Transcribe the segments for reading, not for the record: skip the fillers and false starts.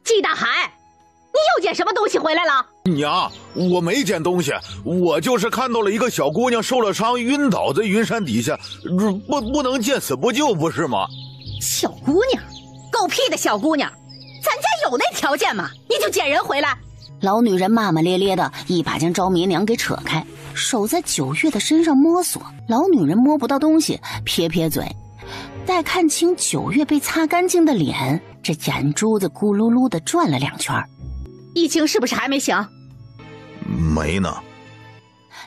季大海，你又捡什么东西回来了？娘，我没捡东西，我就是看到了一个小姑娘受了伤，晕倒在云山底下，不能见死不救，不是吗？小姑娘，狗屁的小姑娘，咱家有那条件吗？你就捡人回来？老女人骂骂咧咧的，一把将招绵娘给扯开，手在九月的身上摸索。老女人摸不到东西，撇撇嘴。待看清九月被擦干净的脸，这眼珠子咕噜噜的转了2圈。易清是不是还没醒？没呢。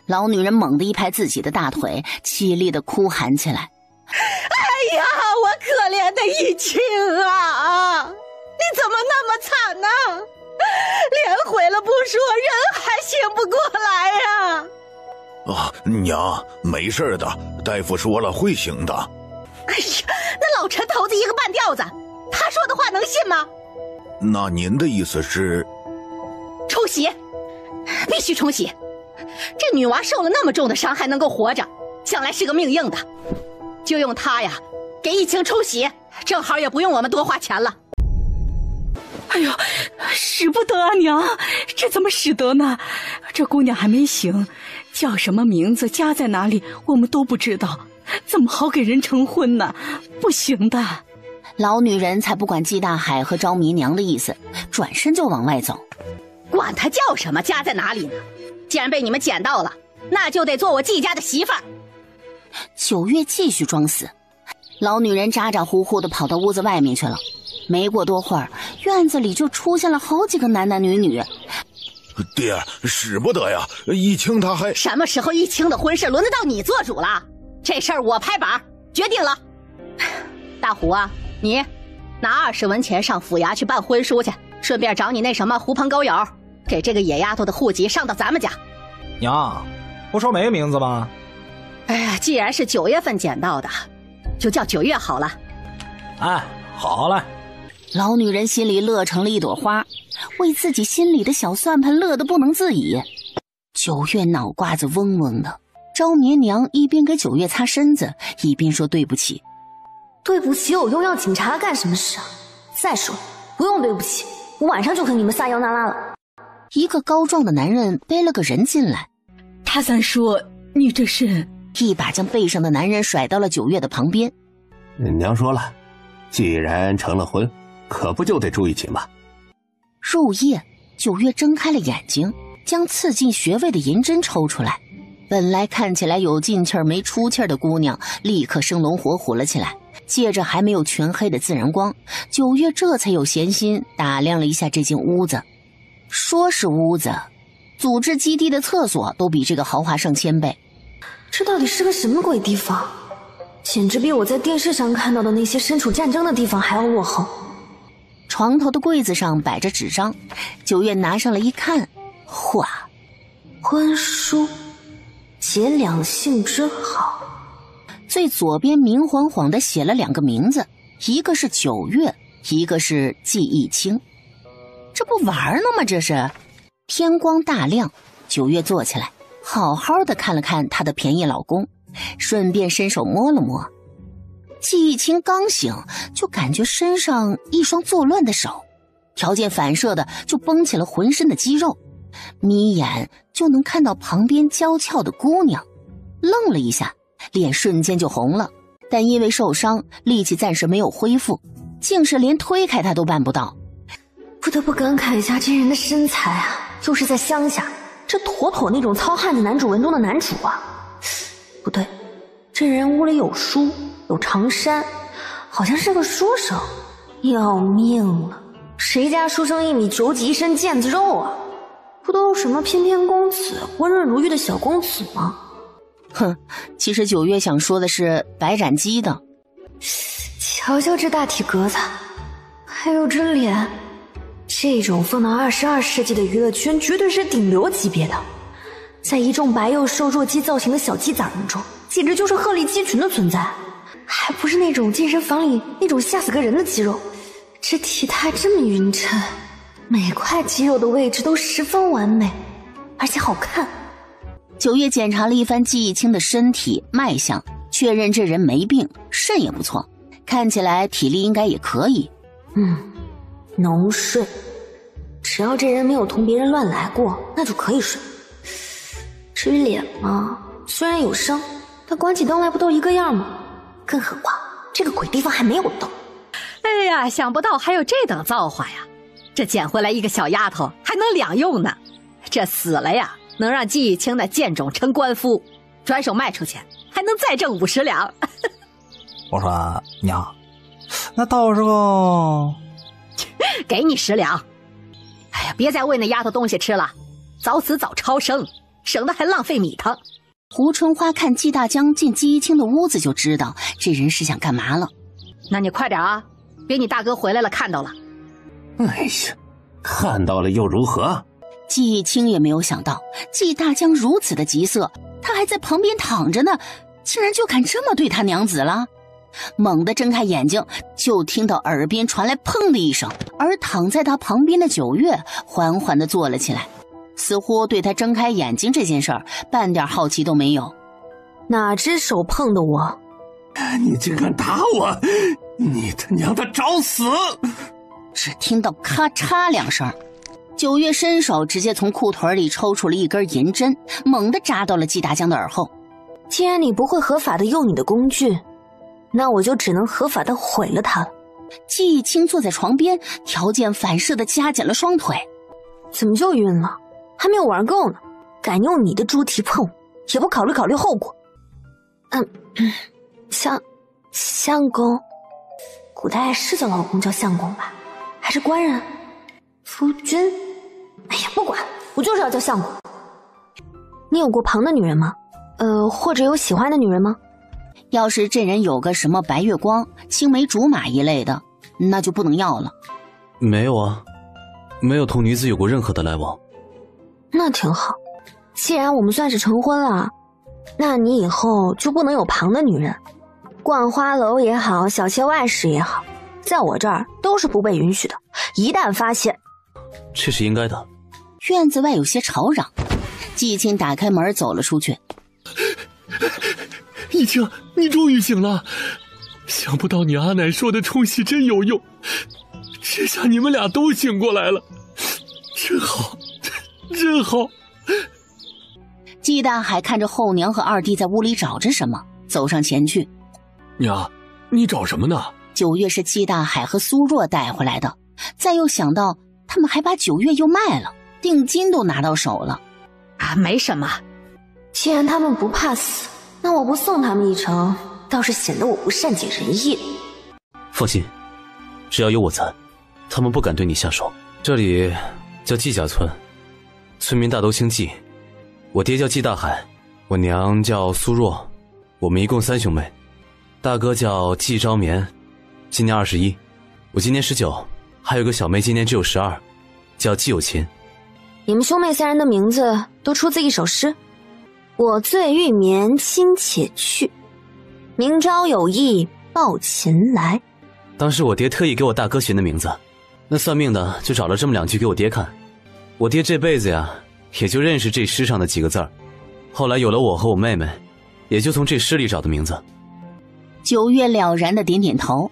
老女人猛地一拍自己的大腿，凄厉的哭喊起来：哎呀，我可怜的易清啊，你怎么那么惨呢？脸毁了不说，人还醒不过来呀！娘，没事的，大夫说了会醒的。哎呀，那老陈头子一个半吊子，他说的话能信吗？那您的意思是？冲洗，必须冲洗。这女娃受了那么重的伤还能够活着，想来是个命硬的。就用她呀，给易清冲洗，正好也不用我们多花钱了。哎呦，使不得啊娘，这怎么使得呢？这姑娘还没醒，叫什么名字，家在哪里，我们都不知道，怎么好给人成婚呢？不行的。老女人才不管季大海和招迷娘的意思，转身就往外走。管她叫什么，家在哪里呢？既然被你们捡到了，那就得做我季家的媳妇儿。九月继续装死，老女人咋咋呼呼地跑到屋子外面去了。没过多会儿，院子里就出现了好几个男男女女。爹，使不得呀！易清他还……什么时候易清的婚事轮得到你做主了？这事儿我拍板决定了。大胡啊，你拿20文钱上府衙去办婚书去，顺便找你那什么狐朋狗友，给这个野丫头的户籍上到咱们家。娘，不说没名字吗？哎呀，既然是9月份捡到的，就叫9月好了。哎，好嘞。老女人心里乐成了一朵花，为自己心里的小算盘乐得不能自已。9月脑瓜子嗡嗡的，招绵娘一边给9月擦身子，一边说对不起。对不起有用，要警察干什么事啊？再说不用对不起，我晚上就和你们撒腰那拉了。一个高壮的男人背了个人进来，他三叔，你这是……一把将背上的男人甩到了9月的旁边。娘说了，既然成了婚，可不就得住一起吗？入夜，9月睁开了眼睛，将刺进穴位的银针抽出来。本来看起来有进气儿没出气儿的姑娘，立刻生龙活虎了起来。借着还没有全黑的自然光，9月这才有闲心打量了一下这间屋子。说是屋子，组织基地的厕所都比这个豪华上1000倍。这到底是个什么鬼地方？简直比我在电视上看到的那些身处战争的地方还要落后。床头的柜子上摆着纸张，9月拿上来一看，嚯，婚书，结两性之好。最左边明晃晃地写了2个名字，一个是9月，一个是季易清。这不玩呢吗？这是。天光大亮，9月坐起来，好好的看了看她的便宜老公，顺便伸手摸了摸。季易清刚醒，就感觉身上一双作乱的手，条件反射的就绷起了浑身的肌肉，眯眼就能看到旁边娇俏的姑娘。愣了一下，脸瞬间就红了，但因为受伤，力气暂时没有恢复，竟是连推开她都办不到。不得不感慨一下这人的身材啊，就是在乡下，这妥妥那种糙汉子男主文中的男主啊。不对，这人屋里有书，有长衫，好像是个书生。要命了，谁家书生1米9几，一身腱子肉啊？不都是什么翩翩公子，温润如玉的小公子吗？哼，其实9月想说的是白斩鸡的。瞧瞧这大体格子，还有这脸，这种放到22世纪的娱乐圈绝对是顶流级别的，在一众白幼瘦弱鸡造型的小鸡崽们中，简直就是鹤立鸡群的存在，还不是那种健身房里那种吓死个人的肌肉，这体态这么匀称，每块肌肉的位置都十分完美，而且好看。9月检查了一番季易清的身体脉象，确认这人没病，肾也不错，看起来体力应该也可以。能睡，只要这人没有同别人乱来过，那就可以睡。至于脸嘛，虽然有伤，但关起灯来不都一个样吗？更何况这个鬼地方还没有灯。哎呀，想不到还有这等造化呀！这捡回来一个小丫头还能两用呢，这死了呀，能让季义清的贱种成官夫，转手卖出去还能再挣50两。我说娘，那到时候给你10两。哎呀，别再喂那丫头东西吃了，早死早超生，省得还浪费米汤。胡春花看季大江进季一清的屋子，就知道这人是想干嘛了。那你快点啊，别你大哥回来了看到了。哎呀，看到了又如何？季一清也没有想到季大江如此的急色，他还在旁边躺着呢，竟然就敢这么对他娘子了。猛地睁开眼睛，就听到耳边传来砰的一声，而躺在他旁边的九月缓缓地坐了起来，似乎对他睁开眼睛这件事儿半点好奇都没有。哪只手碰的我？你竟敢打我！你他娘的找死！只听到咔嚓2声，九月伸手直接从裤腿里抽出了一根银针，猛地扎到了季大江的耳后。既然你不会合法的用你的工具，那我就只能合法的毁了它了。季一清坐在床边，条件反射的夹紧了双腿。怎么就晕了？还没有玩够呢，敢用你的猪蹄碰我，也不考虑考虑后果。相公，古代是叫老公叫相公吧？还是官人？夫君？哎呀，不管，我就是要叫相公。你有过旁的女人吗？或者有喜欢的女人吗？要是这人有个什么白月光、青梅竹马一类的，那就不能要了。没有啊，没有同女子有过任何的来往。那挺好，既然我们算是成婚了，那你以后就不能有旁的女人，逛花楼也好，小妾外室也好，在我这儿都是不被允许的。一旦发现，这是应该的。院子外有些吵嚷，季清打开门走了出去。一清，你终于醒了！想不到你阿奶说的冲洗真有用，这下你们俩都醒过来了，真好，真好。季大海看着后娘和二弟在屋里找着什么，走上前去。娘，你找什么呢？九月是季大海和苏若带回来的，再又想到他们还把九月又卖了，定金都拿到手了。啊，没什么。既然他们不怕死，那我不送他们一程，倒是显得我不善解人意。放心，只要有我在，他们不敢对你下手。这里叫季家村，村民大都姓季，我爹叫季大海，我娘叫苏若，我们一共3兄妹。大哥叫季昭眠，今年21，我今年19，还有个小妹今年只有12，叫季有琴。你们兄妹3人的名字都出自一首诗：我醉欲眠卿且去，明朝有意抱琴来。当时我爹特意给我大哥寻的名字，那算命的就找了这么2句给我爹看。我爹这辈子呀，也就认识这诗上的几个字儿，后来有了我和我妹妹，也就从这诗里找的名字。九月了然的点点头，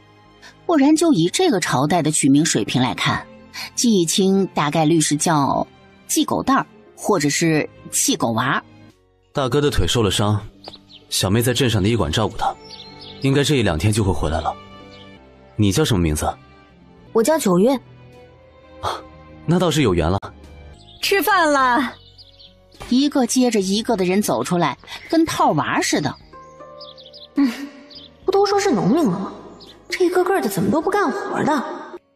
不然就以这个朝代的取名水平来看，季清大概率是叫季狗蛋儿，或者是气狗娃。大哥的腿受了伤，小妹在镇上的医馆照顾他，应该这1-2天就会回来了。你叫什么名字？我叫九月。啊，那倒是有缘了。吃饭了。一个接着一个的人走出来，跟套娃似的。不都说是农民了吗？这一个个的怎么都不干活的？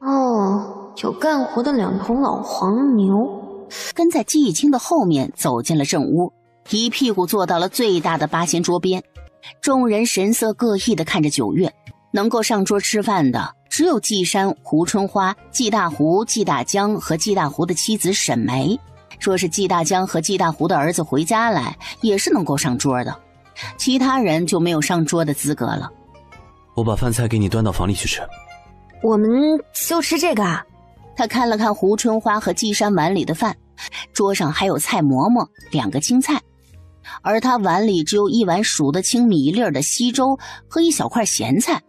哦，有干活的2头老黄牛。跟在季以清的后面走进了正屋，一屁股坐到了最大的八仙桌边。众人神色各异地看着九月，能够上桌吃饭的只有季山、胡春花、季大胡、季大江和季大胡的妻子沈梅。说是季大江和季大胡的儿子回家来，也是能够上桌的，其他人就没有上桌的资格了。我把饭菜给你端到房里去吃。我们就吃这个啊？他看了看胡春花和季山碗里的饭，桌上还有菜馍馍2个青菜，而他碗里只有1碗数得清米粒的稀粥和1小块咸菜。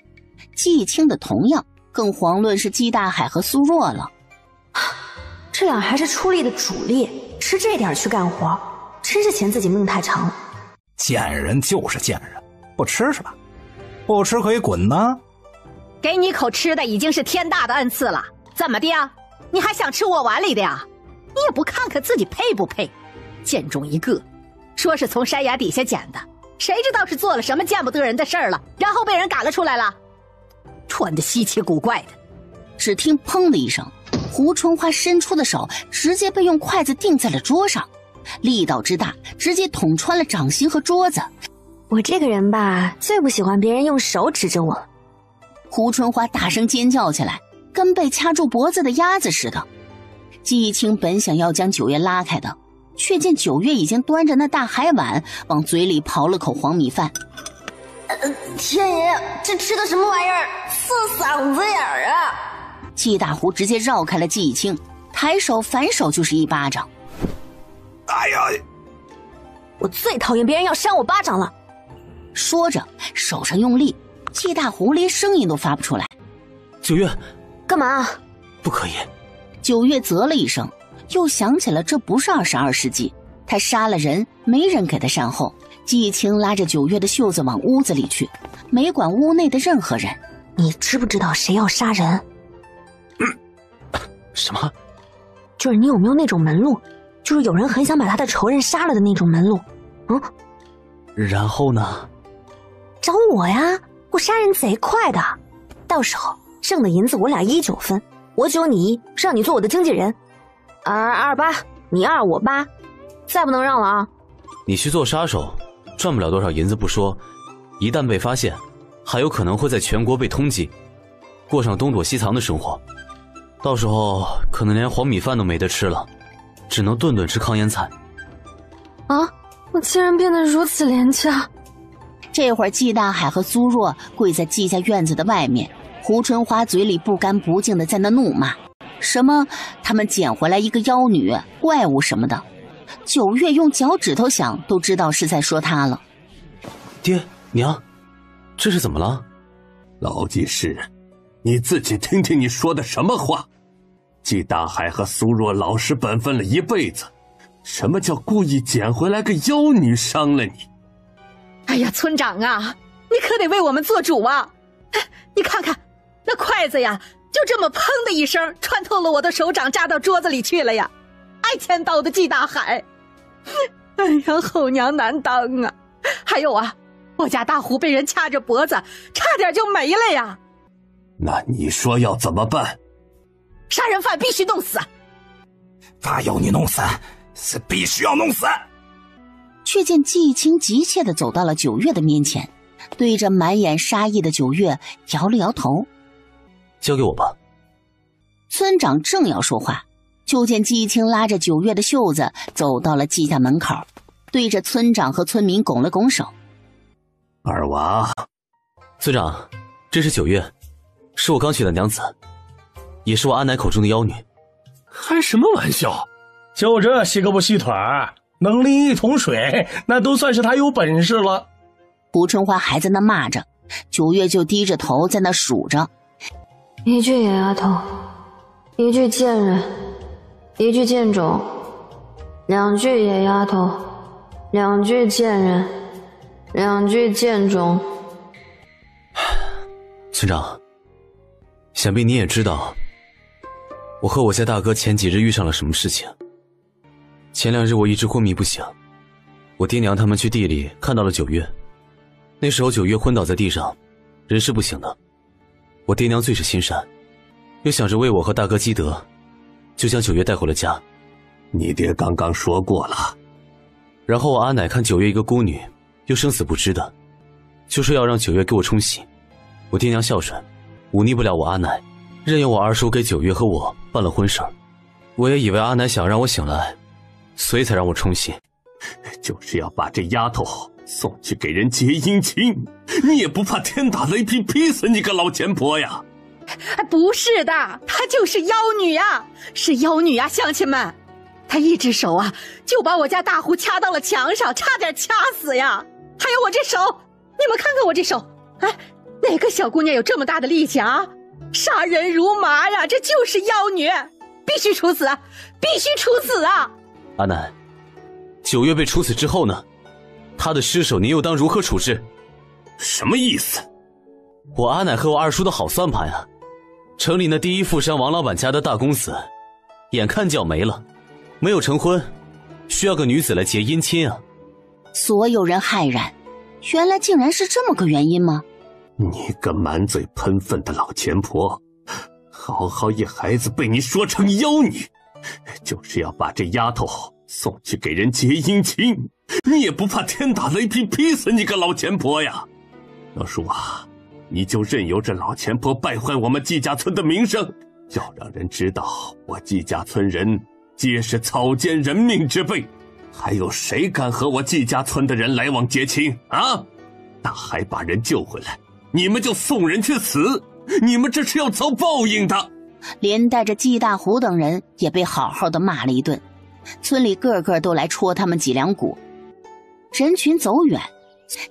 季清的同样更遑论是季大海和苏若了。这俩还是出力的主力，吃这点去干活，真是嫌自己命太长了。贱人就是贱人，不吃是吧？不吃可以滚呢。给你口吃的已经是天大的恩赐了，怎么的呀？你还想吃我碗里的呀？你也不看看自己配不配？贱种一个，说是从山崖底下捡的，谁知道是做了什么见不得人的事儿了，然后被人赶了出来了，穿得稀奇古怪的。只听砰的一声，胡春花伸出的手直接被用筷子钉在了桌上，力道之大，直接捅穿了掌心和桌子。我这个人吧，最不喜欢别人用手指着我。胡春花大声尖叫起来，跟被掐住脖子的鸭子似的。季义清本想要将九月拉开的，却见九月已经端着那大海碗往嘴里刨了口黄米饭。天爷，这吃的什么玩意儿？涩嗓子眼儿啊！季大胡直接绕开了季义清，抬手反手就是一巴掌。哎呀！我最讨厌别人要扇我巴掌了。说着手上用力，季大胡连声音都发不出来。九月，干嘛？不可以。九月啧了一声，又想起了这不是22世纪，他杀了人，没人给他善后。季义清拉着九月的袖子往屋子里去，没管屋内的任何人。你知不知道谁要杀人？什么？就是你有没有那种门路，就是有人很想把他的仇人杀了的那种门路。然后呢？找我呀，我杀人贼快的，到时候挣的银子我俩19分，我9你1，让你做我的经纪人。28，你2我8，再不能让了啊！你去做杀手，赚不了多少银子不说，一旦被发现，还有可能会在全国被通缉，过上东躲西藏的生活。到时候可能连黄米饭都没得吃了，只能顿顿吃糠咽菜。啊！我竟然变得如此廉价。这会儿季大海和苏若跪在季家院子的外面，胡春花嘴里不干不净的在那怒骂，什么他们捡回来一个妖女、怪物什么的。九月用脚趾头想都知道是在说他了。爹娘，这是怎么了？老季氏，你自己听听你说的什么话。季大海和苏若老实本分了一辈子，什么叫故意捡回来个妖女伤了你？哎呀，村长啊，你可得为我们做主啊！你看看那筷子呀，就这么砰的一声穿透了我的手掌，扎到桌子里去了呀！挨千刀的季大海，哎呀，后娘难当啊！还有啊，我家大胡被人掐着脖子，差点就没了呀！那你说要怎么办？杀人犯必须弄死！他要你弄死，是必须要弄死！却见季义清急切地走到了九月的面前，对着满眼杀意的九月摇了摇头。交给我吧。村长正要说话，就见季义清拉着九月的袖子走到了季家门口，对着村长和村民拱了拱手。二娃，村长，这是九月，是我刚娶的娘子，也是我阿奶口中的妖女。开什么玩笑？就这稀个不细腿儿，能拎一桶水，那都算是他有本事了。胡春花还在那骂着，九月就低着头在那数着。一句野丫头，一句贱人，一句贱种，2句野丫头，2句贱人，2句贱种。村长，想必你也知道，我和我家大哥前几日遇上了什么事情。前2日我一直昏迷不醒，我爹娘他们去地里看到了九月，那时候九月昏倒在地上，人事不省的。我爹娘最是心善，又想着为我和大哥积德，就将九月带回了家。你爹刚刚说过了。然后我阿奶看九月一个孤女，又生死不知的，就说要让九月给我冲喜。我爹娘孝顺，忤逆不了我阿奶，任由我二叔给九月和我办了婚事。我也以为阿奶想让我醒来，所以才让我冲喜。就是要把这丫头送去给人结姻亲，你也不怕天打雷劈劈死你个老钱婆呀？不是的，她就是妖女呀，是妖女呀，乡亲们！她一只手啊，就把我家大胡掐到了墙上，差点掐死呀！还有我这手，你们看看我这手，哎，哪个小姑娘有这么大的力气啊？杀人如麻呀！这就是妖女，必须处死，必须处死啊！阿南，9月被处死之后呢？他的尸首您又当如何处置？什么意思？我阿奶和我二叔的好算盘呀！城里那第一富商王老板家的大公子，眼看就要没了，没有成婚，需要个女子来结姻亲啊！所有人骇然，原来竟然是这么个原因吗？你个满嘴喷粪的老钱婆，好好一孩子被你说成妖女，就是要把这丫头送去给人结姻亲，你也不怕天打雷劈劈死你个老钱婆呀！老叔啊，你就任由这老钱婆败坏我们季家村的名声，要让人知道我季家村人皆是草菅人命之辈，还有谁敢和我季家村的人来往结亲啊？大海把人救回来，你们就送人去死，你们这是要遭报应的。连带着季大虎等人也被好好的骂了一顿，村里个个都来戳他们脊梁骨。人群走远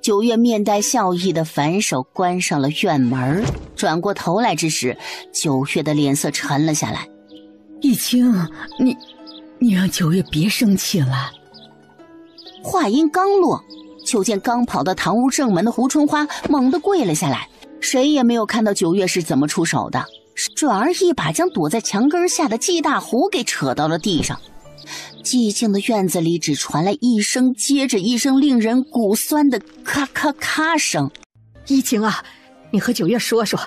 ，9月面带笑意的反手关上了院门，转过头来之时，9月的脸色沉了下来。易清，你让9月别生气了。话音刚落，就见刚跑到堂屋正门的胡春花猛地跪了下来，谁也没有看到9月是怎么出手的，转而一把将躲在墙根下的季大虎给扯到了地上。寂静的院子里只传来一声接着一声令人骨酸的咔咔咔声。依晴啊，你和9月说说，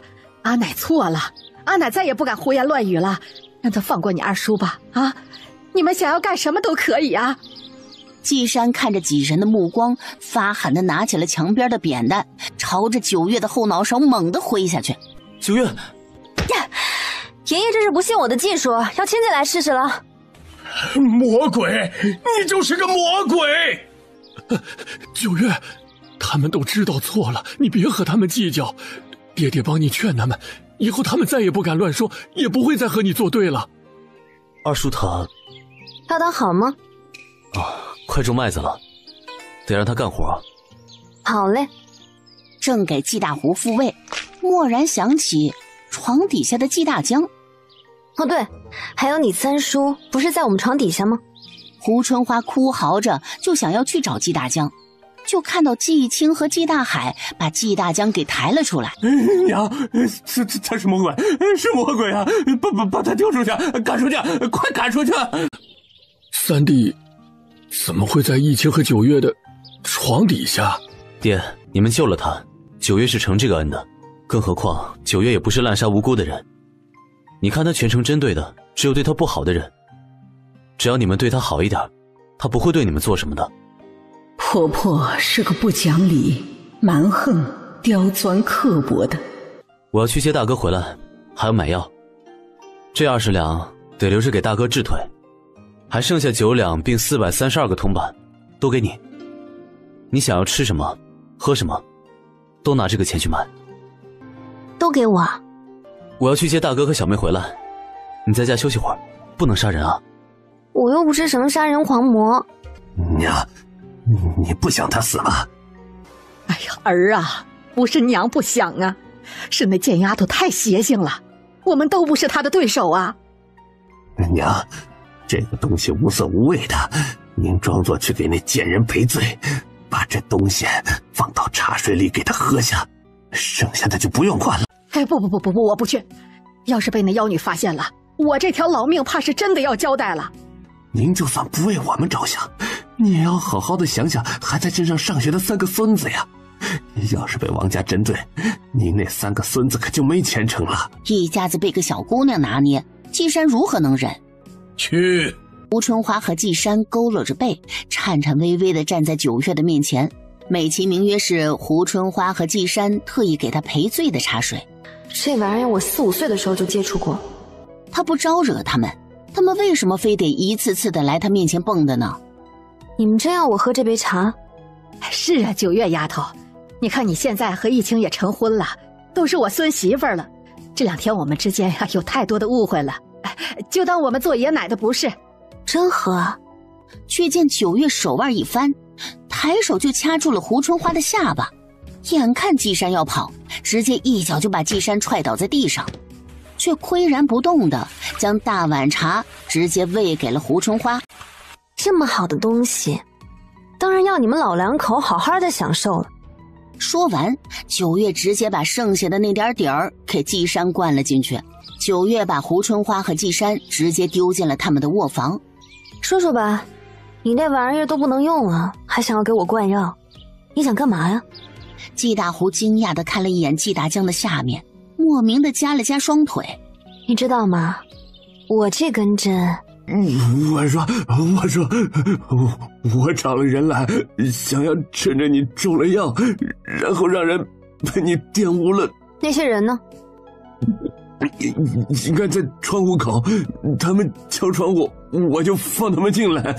阿奶错了，阿奶再也不敢胡言乱语了，让他放过你二叔吧！啊，你们想要干什么都可以啊！季山看着几人的目光，发狠地拿起了墙边的扁担，朝着9月的后脑勺猛地挥下去。9月，爷爷这是不信我的技术，要亲自来试试了。魔鬼，你就是个魔鬼！9月，他们都知道错了，你别和他们计较。爹爹帮你劝他们，以后他们再也不敢乱说，也不会再和你作对了。二叔他要当好吗？快种麦子了，得让他干活。好嘞。正给季大虎复位，蓦然想起床底下的季大江。哦对，还有你三叔不是在我们床底下吗？胡春花哭嚎着就想要去找季大江，就看到季青和季大海把季大江给抬了出来。娘，他是魔鬼，是魔鬼啊！把他丢出去，赶出去，快赶出去！三弟怎么会在易清和9月的床底下？爹，你们救了他，9月是承这个恩的，更何况9月也不是滥杀无辜的人。你看他全程针对的只有对他不好的人，只要你们对他好一点，他不会对你们做什么的。婆婆是个不讲理、蛮横、刁钻刻薄的。我要去接大哥回来，还要买药，这20两得留着给大哥治腿，还剩下9两并432个铜板，都给你。你想要吃什么、喝什么，都拿这个钱去买。都给我。我要去接大哥和小妹回来，你在家休息会儿，不能杀人啊。我又不是什么杀人狂魔。娘，你不想他死吗？哎呀，儿啊，不是娘不想啊，是那贱丫头太邪性了，我们都不是她的对手啊。娘，这个东西无色无味的，您装作去给那贱人赔罪，把这东西放到茶水里给他喝下，剩下的就不用管了。哎，不，我不去。要是被那妖女发现了，我这条老命怕是真的要交代了。您就算不为我们着想，你也要好好的想想还在镇上上学的3个孙子呀。要是被王家针对，您那3个孙子可就没前程了。一家子被个小姑娘拿捏，季山如何能忍？去！吴春花和季山佝偻着背，颤颤巍巍地站在9月的面前，美其名曰是胡春花和季山特意给她赔罪的茶水。这玩意儿我4、5岁的时候就接触过。他不招惹他们为什么非得一次次的来他面前蹦的呢？你们真要我喝这杯茶？是啊，9月丫头，你看你现在和易清也成婚了，都是我孙媳妇儿了。这2天我们之间有太多的误会了，就当我们做爷奶的不是。真喝啊！却见9月手腕一翻，抬手就掐住了胡春花的下巴。眼看季山要跑，直接一脚就把季山踹倒在地上。却岿然不动的将大碗茶直接喂给了胡春花。这么好的东西，当然要你们老两口好好的享受了。说完，九月直接把剩下的那点底儿给季山灌了进去。九月把胡春花和季山直接丢进了他们的卧房。说说吧，你那玩意儿都不能用了，还想要给我灌药，你想干嘛呀？季大胡惊讶地看了一眼季大江的下面，莫名地夹了夹双腿。你知道吗？我这根针……我找了人来，想要趁着你中了药，然后让人被你玷污了。那些人呢？应该在窗户口，他们敲窗户，我就放他们进来。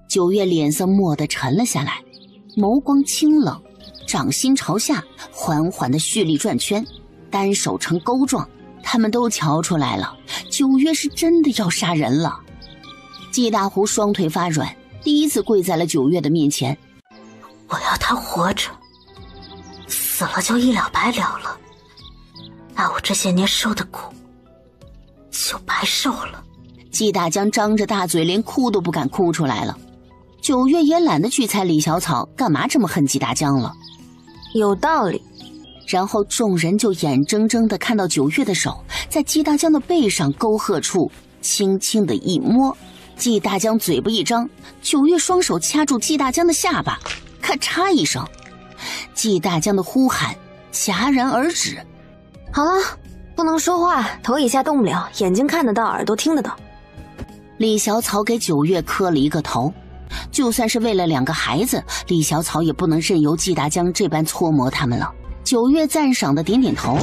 九月脸色蓦地沉了下来，眸光清冷，掌心朝下，缓缓地蓄力转圈，单手成钩状。他们都瞧出来了，九月是真的要杀人了。季大胡双腿发软，第一次跪在了九月的面前。我要他活着，死了就一了百了了，那我这些年受的苦就白受了。季大江张着大嘴，连哭都不敢哭出来了。九月也懒得去猜李小草干嘛这么恨季大江了。有道理。然后众人就眼睁睁地看到九月的手在季大江的背上沟壑处轻轻地一摸，季大江嘴巴一张，九月双手掐住季大江的下巴，咔嚓一声，季大江的呼喊戛然而止。好了，不能说话，头以下动不了，眼睛看得到，耳朵听得到。李小草给九月磕了一个头，就算是为了2个孩子，李小草也不能任由季大江这般搓磨他们了。九月赞赏的点点头，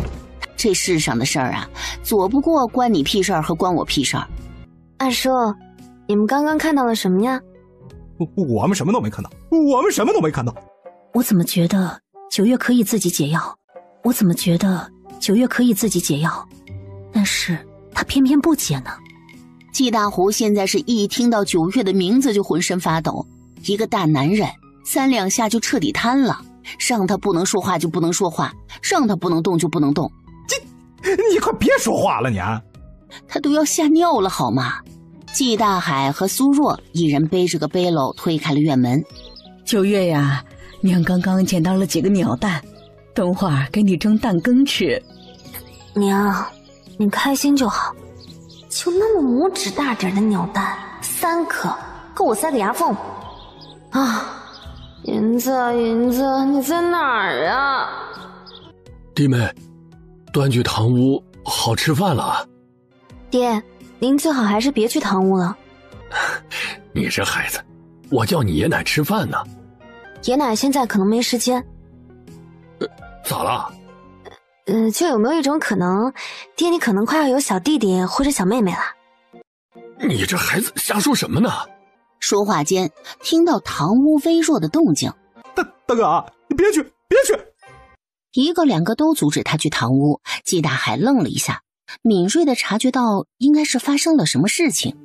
这世上的事儿啊，左不过关你屁事儿和关我屁事儿。二叔，你们刚刚看到了什么呀？我们什么都没看到，我怎么觉得九月可以自己解药？但是他偏偏不解呢。季大胡现在是一听到九月的名字就浑身发抖，一个大男人3两下就彻底瘫了。让他不能说话就不能说话，让他不能动就不能动。你快别说话了你啊！他都要吓尿了好吗？季大海和苏若一人背着个背篓推开了院门。九月呀，娘刚刚捡到了几个鸟蛋，等会儿给你蒸蛋羹吃。娘，你开心就好。就那么拇指大点的鸟蛋，3颗，够我塞个牙缝。啊！银子，你在哪儿啊？弟妹，端去堂屋好吃饭了。爹，您最好还是别去堂屋了。你这孩子，我叫你爷奶吃饭呢。爷奶现在可能没时间。咋了？就有没有一种可能，爹你可能快要有小弟弟或者小妹妹了？你这孩子瞎说什么呢？说话间，听到堂屋微弱的动静。大哥，你别去！1个2个都阻止他去堂屋。季大海愣了一下，敏锐地察觉到应该是发生了什么事情。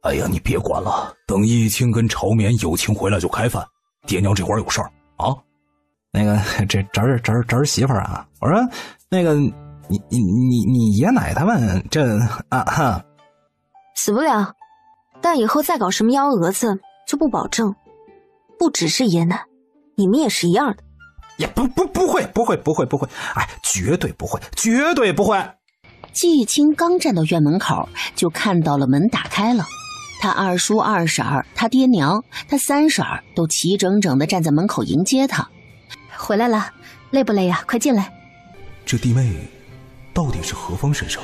哎呀，你别管了，等义清跟朝绵有情回来就开饭。爹娘这会儿有事儿啊。那个，这侄媳妇儿啊，我说那个你爷奶他们这死不了。但以后再搞什么幺蛾子就不保证，不只是爷奶，你们也是一样的。也不会，哎，绝对不会。季青刚站到院门口，就看到了门打开了，他二叔二婶儿，他爹娘，他三婶儿都齐整整地站在门口迎接他。回来了，累不累呀？快进来。这弟妹到底是何方神圣，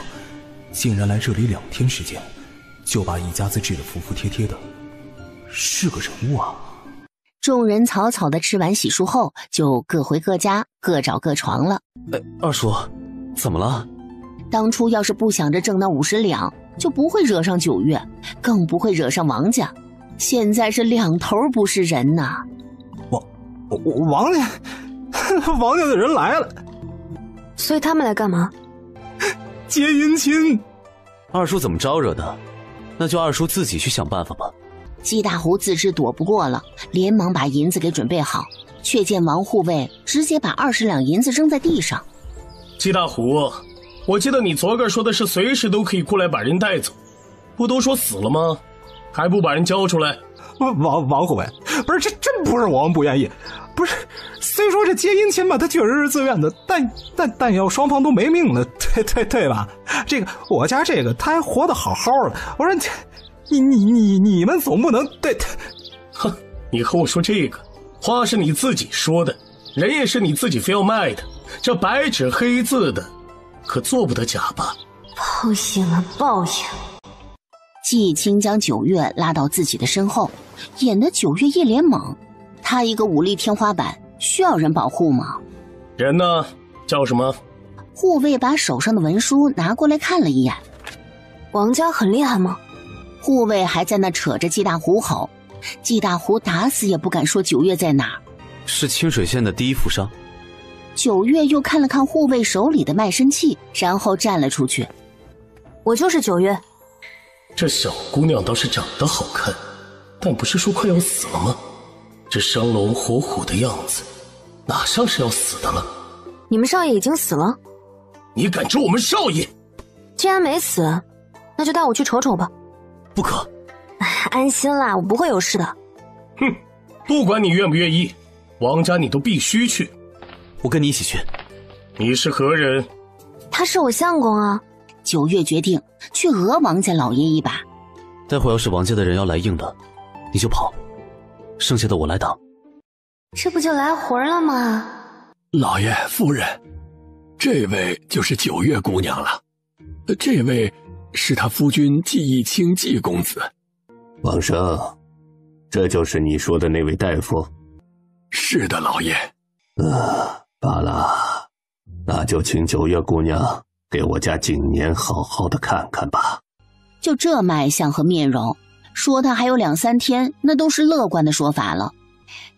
竟然来这里2天时间就把一家子治得服服帖帖的，是个人物啊。众人草草的吃完洗漱后，就各回各家，各找各床了。二叔，怎么了？当初要是不想着挣那50两，就不会惹上9月，更不会惹上王家。现在是两头不是人呐！王家的人来了，所以他们来干嘛？接姻亲。二叔怎么招惹的？那就二叔自己去想办法吧。季大胡自知躲不过了，连忙把银子给准备好，却见王护卫直接把20两银子扔在地上。季大胡，我记得你昨个说的是随时都可以过来把人带走，不都说死了吗？还不把人交出来？王护卫，不是，这真不是我们不愿意，不是，虽说这结姻亲吧，他确实是自愿的，但要双方都没命了，对吧？这个我家这个他还活得好好的，我说你们总不能对他，哼，你和我说这个话是你自己说的，人也是你自己非要卖的，这白纸黑字的，可做不得假吧？报应啊，报应！季青将九月拉到自己的身后，演得九月一脸懵。他一个武力天花板，需要人保护吗？人呢？叫什么？护卫把手上的文书拿过来看了一眼。王家很厉害吗？护卫还在那扯着季大虎吼，季大虎打死也不敢说九月在哪。是清水县的第一富商。九月又看了看护卫手里的卖身契，然后站了出去。我就是九月。这小姑娘倒是长得好看，但不是说快要死了吗？这生龙活虎的样子，哪像是要死的了？你们少爷已经死了？你敢咒我们少爷？既然没死，那就带我去瞅瞅吧。不可！安心啦，我不会有事的。哼，不管你愿不愿意，王家你都必须去。我跟你一起去。你是何人？他是我相公啊。九月决定去讹王家老爷一把。待会要是王家的人要来硬的，你就跑，剩下的我来挡。这不就来活了吗？老爷夫人，这位就是九月姑娘了，这位是他夫君季义清季公子。王生，这就是你说的那位大夫？是的，老爷。罢了，那就请九月姑娘给我家景年好好的看看吧。就这脉象和面容，说他还有2、3天，那都是乐观的说法了。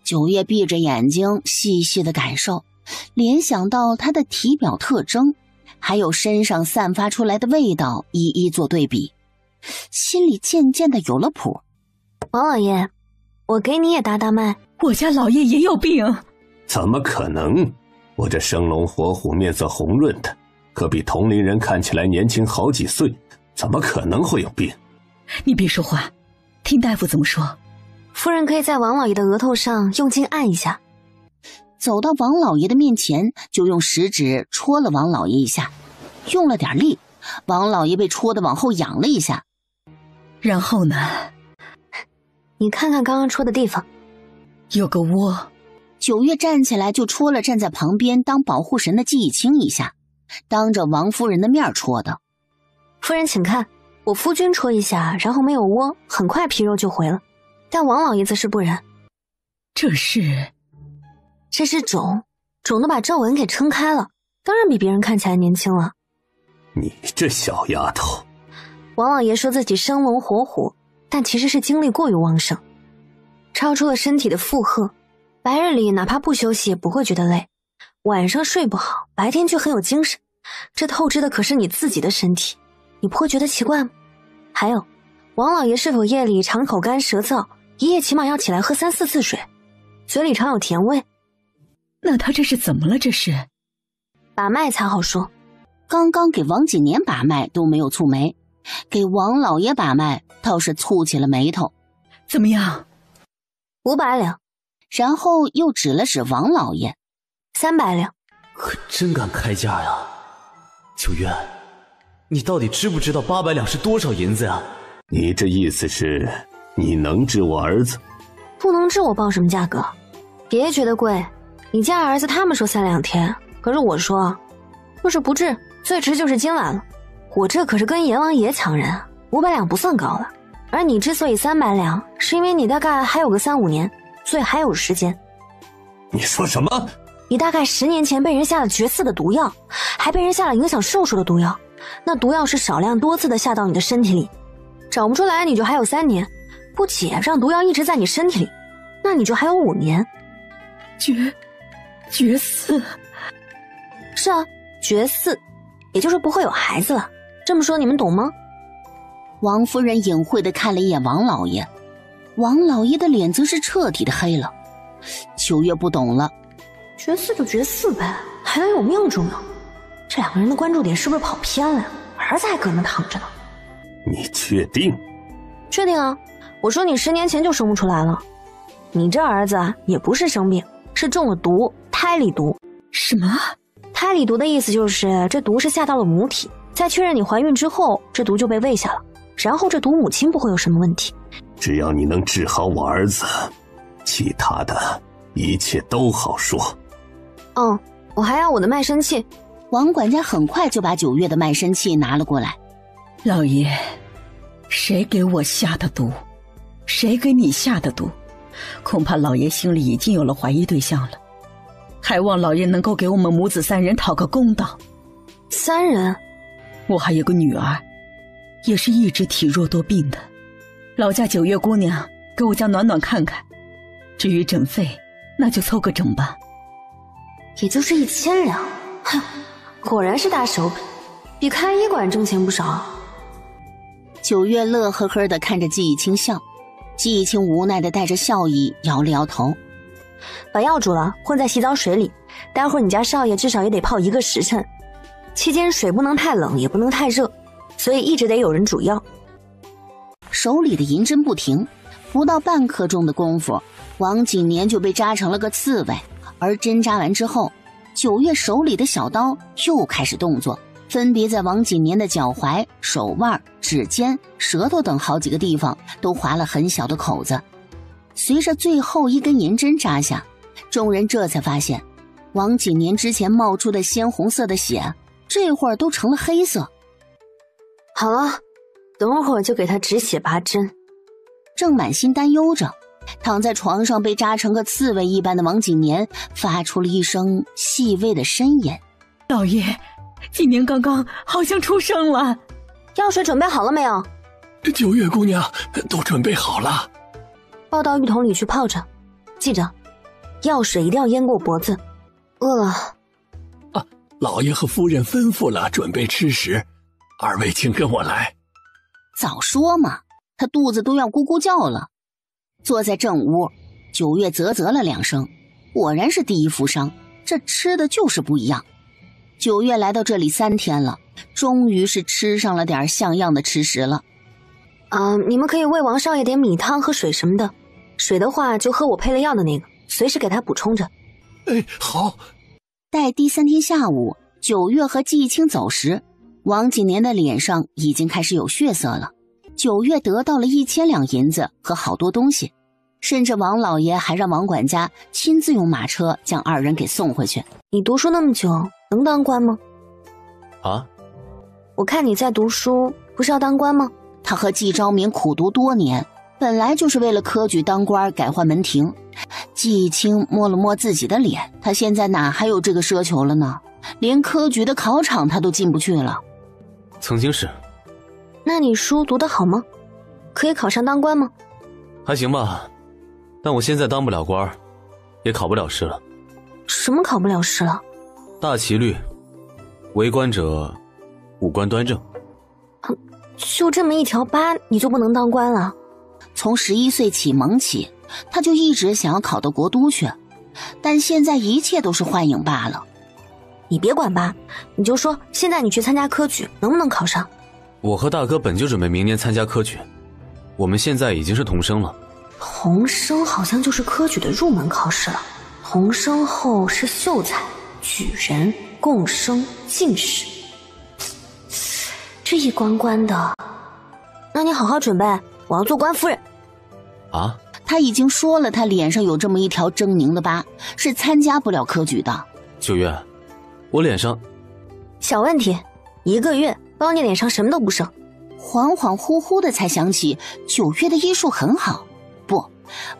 九月闭着眼睛细细的感受，联想到他的体表特征，还有身上散发出来的味道，一一做对比，心里渐渐的有了谱。王老爷，我给你也搭搭脉。我家老爷也有病。怎么可能？我这生龙活虎，面色红润的，可比同龄人看起来年轻好几岁，怎么可能会有病？你别说话，听大夫怎么说。夫人可以在王老爷的额头上用劲按一下。走到王老爷的面前，就用食指戳了王老爷一下，用了点力，王老爷被戳得往后仰了一下。然后呢？你看看刚刚戳的地方，有个窝。九月站起来就戳了站在旁边当保护神的季义清一下，当着王夫人的面戳的。夫人请看，我夫君戳一下，然后没有窝，很快皮肉就回了，但王老爷则是不然。这是肿的把皱纹给撑开了，当然比别人看起来年轻了。你这小丫头。王老爷说自己生龙活虎，但其实是精力过于旺盛，超出了身体的负荷，白日里哪怕不休息也不会觉得累，晚上睡不好，白天却很有精神，这透支的可是你自己的身体，你不会觉得奇怪吗？还有，王老爷是否夜里常口干舌燥，一夜起码要起来喝3、4次水，嘴里常有甜味？那他这是怎么了？这是把脉才好说。刚刚给王景年把脉都没有蹙眉，给王老爷把脉倒是蹙起了眉头。怎么样？500两。然后又指了指王老爷，300两。可真敢开价呀！九月，你到底知不知道800两是多少银子呀？你这意思是你能治我儿子？不能治我报什么价格？别觉得贵，你家儿子他们说3、2天，可是我说就是不治，最迟就是今晚了。我这可是跟阎王爷抢人，500两不算高了。而你之所以300两，是因为你大概还有个3、5年，所以还有时间。你说什么？你大概10年前被人下了绝嗣的毒药，还被人下了影响寿数的毒药，那毒药是少量多次的下到你的身体里，找不出来你就还有3年，不解让毒药一直在你身体里，那你就还有5年。绝嗣？是啊，绝嗣，也就是不会有孩子了。这么说你们懂吗？王夫人隐晦地看了一眼王老爷，王老爷的脸则是彻底的黑了。九月不懂了，绝嗣就绝嗣呗，还能有命重要？这两个人的关注点是不是跑偏了？儿子还搁那躺着呢。你确定？确定啊！我说你10年前就生不出来了。你这儿子啊，也不是生病，是中了毒，胎里毒。什么？胎里毒的意思就是这毒是下到了母体，在确认你怀孕之后，这毒就被喂下了，然后这毒母亲不会有什么问题。只要你能治好我儿子，其他的一切都好说。我还要我的卖身契。王管家很快就把9月的卖身契拿了过来。老爷，谁给我下的毒？谁给你下的毒？恐怕老爷心里已经有了怀疑对象了，还望老爷能够给我们母子3人讨个公道。3人？我还有个女儿，也是一直体弱多病的，老家9月姑娘给我家暖暖看看，至于诊费，那就凑个整吧。也就是1000两，哼，果然是大手笔，比开医馆挣钱不少。9月乐呵呵地看着季以清笑，季以清无奈地带着笑意摇了摇头。把药煮了，混在洗澡水里，待会儿你家少爷至少也得泡1个时辰，期间水不能太冷，也不能太热，所以一直得有人煮药。手里的银针不停，不到半刻钟的功夫，王锦年就被扎成了个刺猬。而针扎完之后，9月手里的小刀又开始动作，分别在王锦年的脚踝、手腕、指尖、舌头等好几个地方都划了很小的口子。随着最后一根银针扎下，众人这才发现，王锦年之前冒出的鲜红色的血，这会儿都成了黑色。好了，等会儿就给他止血拔针。正满心担忧着，躺在床上被扎成个刺猬一般的王锦年发出了一声细微的呻吟。老爷，锦年刚刚好像出生了。药水准备好了没有？这9月姑娘都准备好了，抱到浴桶里去泡着，记着，药水一定要淹过脖子。饿了。老爷和夫人吩咐了，准备吃食，2位请跟我来。早说嘛，他肚子都要咕咕叫了。坐在正屋，9月啧了2声，果然是第一负伤，这吃的就是不一样。9月来到这里3天了，终于是吃上了点像样的吃食了。你们可以喂王少爷点米汤和水什么的，水的话就喝我配了药的那个，随时给他补充着。好。待第3天下午，9月和季清走时，王锦年的脸上已经开始有血色了。9月得到了1000两银子和好多东西，甚至王老爷还让王管家亲自用马车将2人给送回去。你读书那么久，能当官吗？我看你在读书，不是要当官吗？他和季昭民苦读多年，本来就是为了科举当官改换门庭。季清摸了摸自己的脸，他现在哪还有这个奢求了呢？连科举的考场他都进不去了。曾经是。那你书读得好吗？可以考上当官吗？还行吧，但我现在当不了官，也考不了试了。什么考不了试了？大齐律，为官者五官端正。就这么一条疤，你就不能当官了？从11岁起蒙起，他就一直想要考到国都去，但现在一切都是幻影罢了。你别管吧，你就说现在你去参加科举，能不能考上？我和大哥本就准备明年参加科举，我们现在已经是童生了。童生好像就是科举的入门考试了，童生后是秀才、举人、贡生、进士，这一关关的。那你好好准备，我要做官夫人。他已经说了，他脸上有这么一条狰狞的疤，是参加不了科举的。9月，我脸上小问题，1个月包你脸上什么都不剩。恍恍惚惚的才想起9月的医术很好，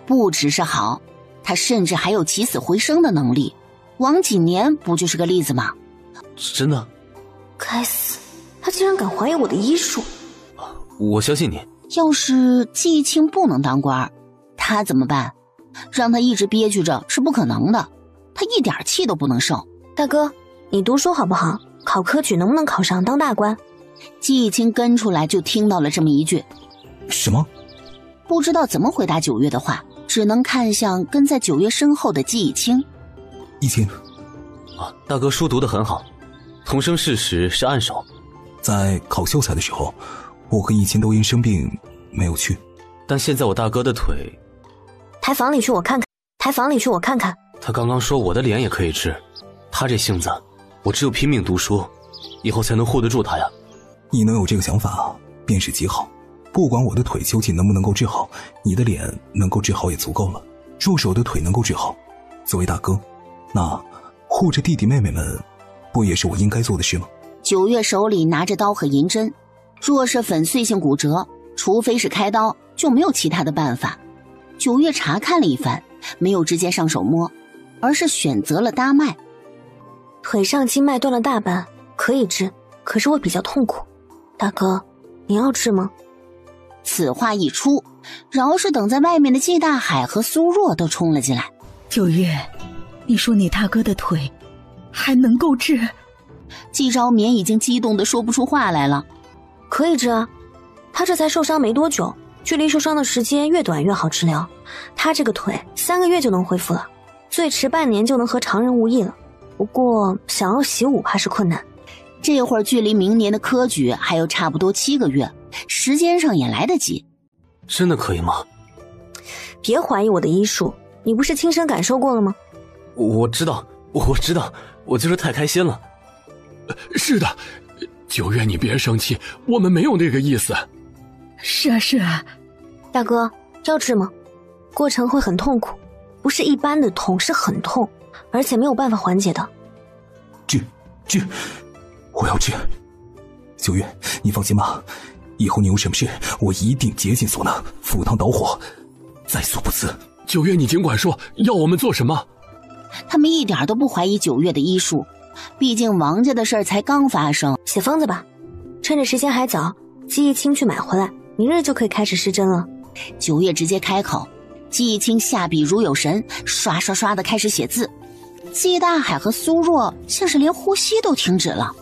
不只是好，他甚至还有起死回生的能力。王锦年不就是个例子吗？真的？该死，他竟然敢怀疑我的医术。我相信你。要是季清不能当官，他怎么办？让他一直憋屈着是不可能的，他一点气都不能受。大哥，你读书好不好？考科举能不能考上当大官？季清跟出来就听到了这么一句。什么？不知道怎么回答9月的话，只能看向跟在9月身后的季以清。一清，大哥书读得很好，童生事实是暗手。在考秀才的时候，我和易清都因生病没有去。但现在我大哥的腿……抬房里去我看看，抬房里去我看看。他刚刚说我的脸也可以治，他这性子，我只有拼命读书，以后才能护得住他呀。你能有这个想法便是极好，不管我的腿究竟能不能够治好，你的脸能够治好也足够了。若是我的腿能够治好，作为大哥，那护着弟弟妹妹们不也是我应该做的事吗？九月手里拿着刀和银针，若是粉碎性骨折，除非是开刀，就没有其他的办法。九月查看了一番，没有直接上手摸，而是选择了搭脉。腿上经脉断了大半，可以治，可是我比较痛苦。大哥，你要治吗？此话一出，饶是等在外面的季大海和苏若都冲了进来。九月，你说你大哥的腿还能够治？季昭眠已经激动得说不出话来了。可以治啊，他这才受伤没多久，距离受伤的时间越短越好治疗。他这个腿3个月就能恢复了，最迟半年就能和常人无异了。不过想要习武怕是困难。这会儿距离明年的科举还有差不多7个月，时间上也来得及。真的可以吗？别怀疑我的医术，你不是亲身感受过了吗？我知道，我就是太开心了。是的，九月你别生气，我们没有那个意思。是啊。大哥，要治吗？过程会很痛苦，不是一般的痛，是很痛，而且没有办法缓解的。治，我要治。九月，你放心吧，以后你有什么事，我一定竭尽所能，赴汤蹈火，在所不辞。九月，你尽管说，要我们做什么？他们一点都不怀疑九月的医术，毕竟王家的事儿才刚发生。写方子吧，趁着时间还早，季义清去买回来，明日就可以开始施针了。九月直接开口，季义清下笔如有神，刷刷刷的开始写字。季大海和苏若像是连呼吸都停止了，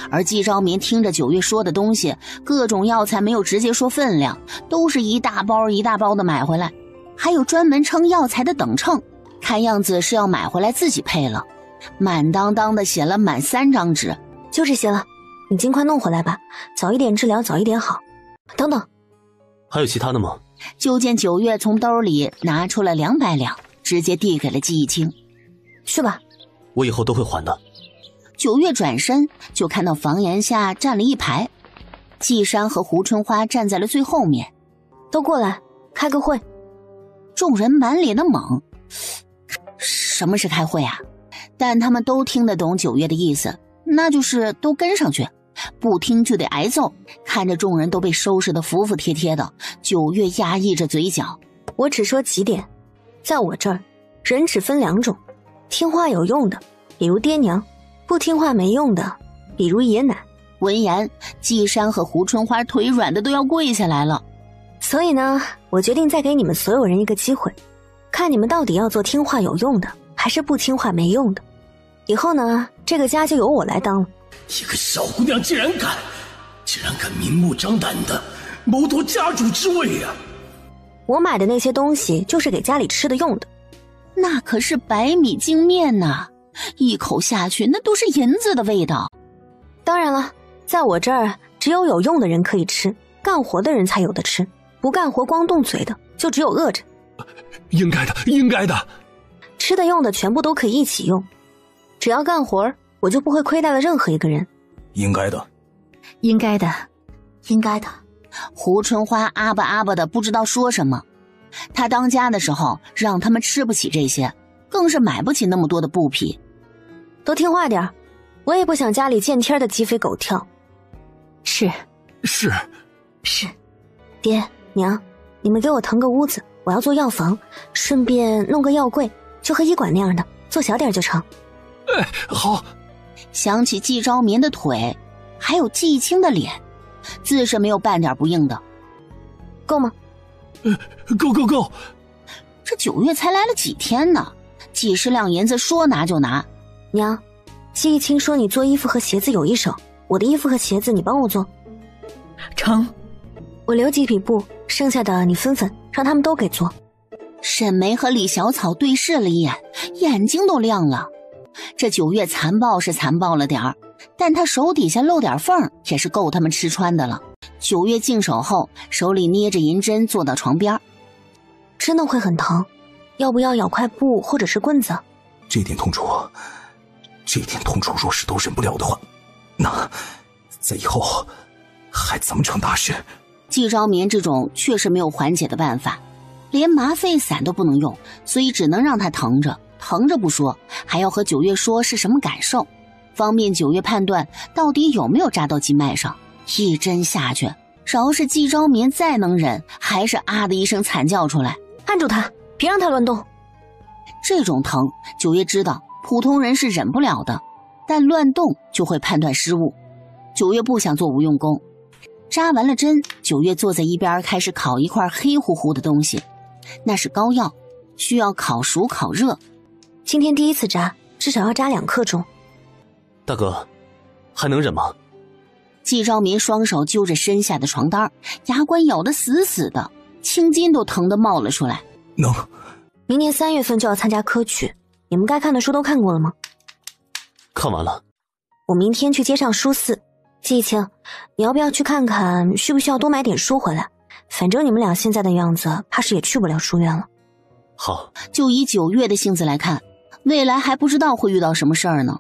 而季昭眠听着九月说的东西，各种药材没有直接说分量，都是一大包一大包的买回来，还有专门称药材的等称，看样子是要买回来自己配了，满当当的写了满3张纸。就这些了，你尽快弄回来吧，早一点治疗早一点好。等等，还有其他的吗？就见九月从兜里拿出了200两，直接递给了季义清。去吧，我以后都会还的。九月转身就看到房檐下站了一排，季山和胡春花站在了最后面。都过来开个会。众人满脸的懵，什么是开会啊？但他们都听得懂九月的意思，那就是都跟上去，不听就得挨揍。看着众人都被收拾得服服帖帖的，九月压抑着嘴角。我只说几点，在我这儿人只分2种，听话有用的比如爹娘，不听话没用的比如爷奶。闻言，季山和胡春花腿软的都要跪下来了。所以呢，我决定再给你们所有人一个机会，看你们到底要做听话有用的还是不听话没用的。以后呢，这个家就由我来当了。一个小姑娘竟然敢明目张胆的谋夺家主之位啊！我买的那些东西就是给家里吃的用的。那可是白米精面呐，一口下去那都是银子的味道。当然了，在我这儿只有用的人可以吃，干活的人才有的吃，不干活光动嘴的就只有饿着。应该的。吃的用的全部都可以一起用，只要干活我就不会亏待了任何一个人。应该的。胡春花啊吧啊吧的不知道说什么。他当家的时候让他们吃不起这些，更是买不起那么多的布匹。都听话点，我也不想家里见天的鸡飞狗跳。是。爹娘，你们给我腾个屋子，我要做药房，顺便弄个药柜，就和医馆那样的，做小点就成。好。想起季昭眠的腿，还有季义清的脸，自是没有半点不应的。够吗？够。这9月才来了几天呢，几十两银子说拿就拿。娘，季义清说你做衣服和鞋子有一手，我的衣服和鞋子你帮我做。成。我留几匹布，剩下的你分分，让他们都给做。沈梅和李小草对视了一眼，眼睛都亮了。这9月残暴是残暴了点儿，但他手底下露点缝也是够他们吃穿的了。9月净手后，手里捏着银针坐到床边。真的会很疼，要不要咬块布或者是棍子？这点痛楚若是都忍不了的话，那在以后还怎么成大事？季昭眠这种确实没有缓解的办法，连麻沸散都不能用，所以只能让他疼着不说，还要和9月说是什么感受，方便9月判断到底有没有扎到经脉上。一针下去，饶是季昭眠再能忍，还是啊的一声惨叫出来。按住他，别让他乱动。这种疼9月知道普通人是忍不了的，但乱动就会判断失误。9月不想做无用功。扎完了针，9月坐在一边开始烤一块黑乎乎的东西，那是膏药，需要烤熟烤热。今天第一次扎，至少要扎2克重。大哥，还能忍吗？季昭眠双手揪着身下的床单，牙关咬得死死的，青筋都疼得冒了出来。能。明年3月份就要参加科举，你们该看的书都看过了吗？看完了。我明天去街上书肆。季青，你要不要去看看，需不需要多买点书回来？反正你们俩现在的样子，怕是也去不了书院了。好。就以9月的性子来看，未来还不知道会遇到什么事儿呢。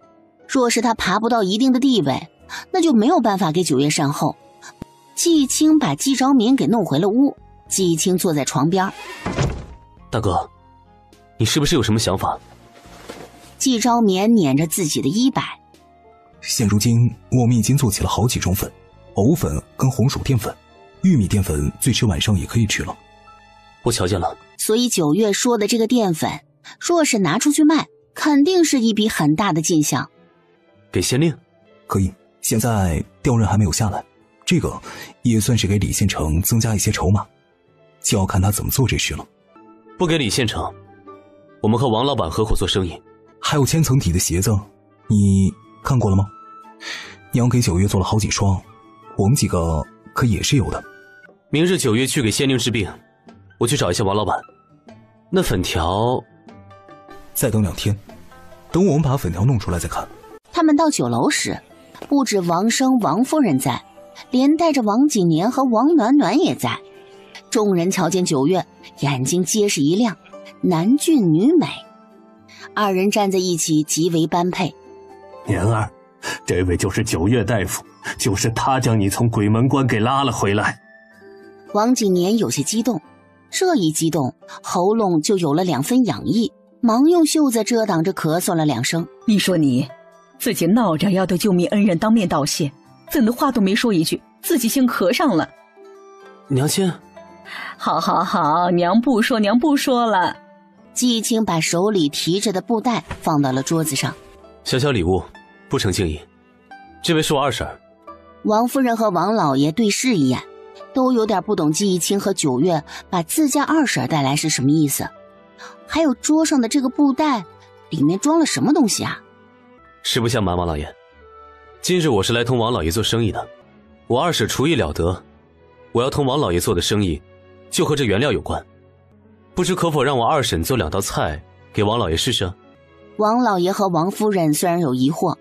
若是他爬不到一定的地位，那就没有办法给9月善后。季青把季昭眠给弄回了屋，季青坐在床边。大哥，你是不是有什么想法？季昭眠捻着自己的衣摆。现如今我们已经做起了好几种粉，藕粉跟红薯淀粉，玉米淀粉最迟晚上也可以吃了。我瞧见了。所以9月说的这个淀粉，若是拿出去卖，肯定是一笔很大的进项。给县令？可以，现在调任还没有下来，这个也算是给李县城增加一些筹码，就要看他怎么做这事了。不给李县城，我们和王老板合伙做生意。还有千层底的鞋子，你看过了吗？娘给9月做了好几双，我们几个可也是有的。明日9月去给县令治病，我去找一下王老板。那粉条，再等2天，等我们把粉条弄出来再看。他们到酒楼时，不止王生、王夫人在，连带着王锦年和王暖暖也在。众人瞧见9月，眼睛皆是一亮，男俊女美，二人站在一起极为般配。年儿，这位就是9月大夫，就是他将你从鬼门关给拉了回来。王锦年有些激动，这一激动，喉咙就有了2分痒意，忙用袖子遮挡着咳嗽了2声。你说你自己闹着要对救命恩人当面道谢，怎的话都没说一句，自己先咳上了。娘亲，好好好，娘不说了。季青把手里提着的布袋放到了桌子上。小小礼物，不成敬意。这位是我二婶。王夫人和王老爷对视一眼，都有点不懂季青和9月把自家二婶带来是什么意思。还有桌上的这个布袋，里面装了什么东西啊？实不相瞒，王老爷，今日我是来同王老爷做生意的。我二婶厨艺了得，我要同王老爷做的生意，就和这原料有关。不知可否让我二婶做2道菜给王老爷试试？王老爷和王夫人虽然有疑惑，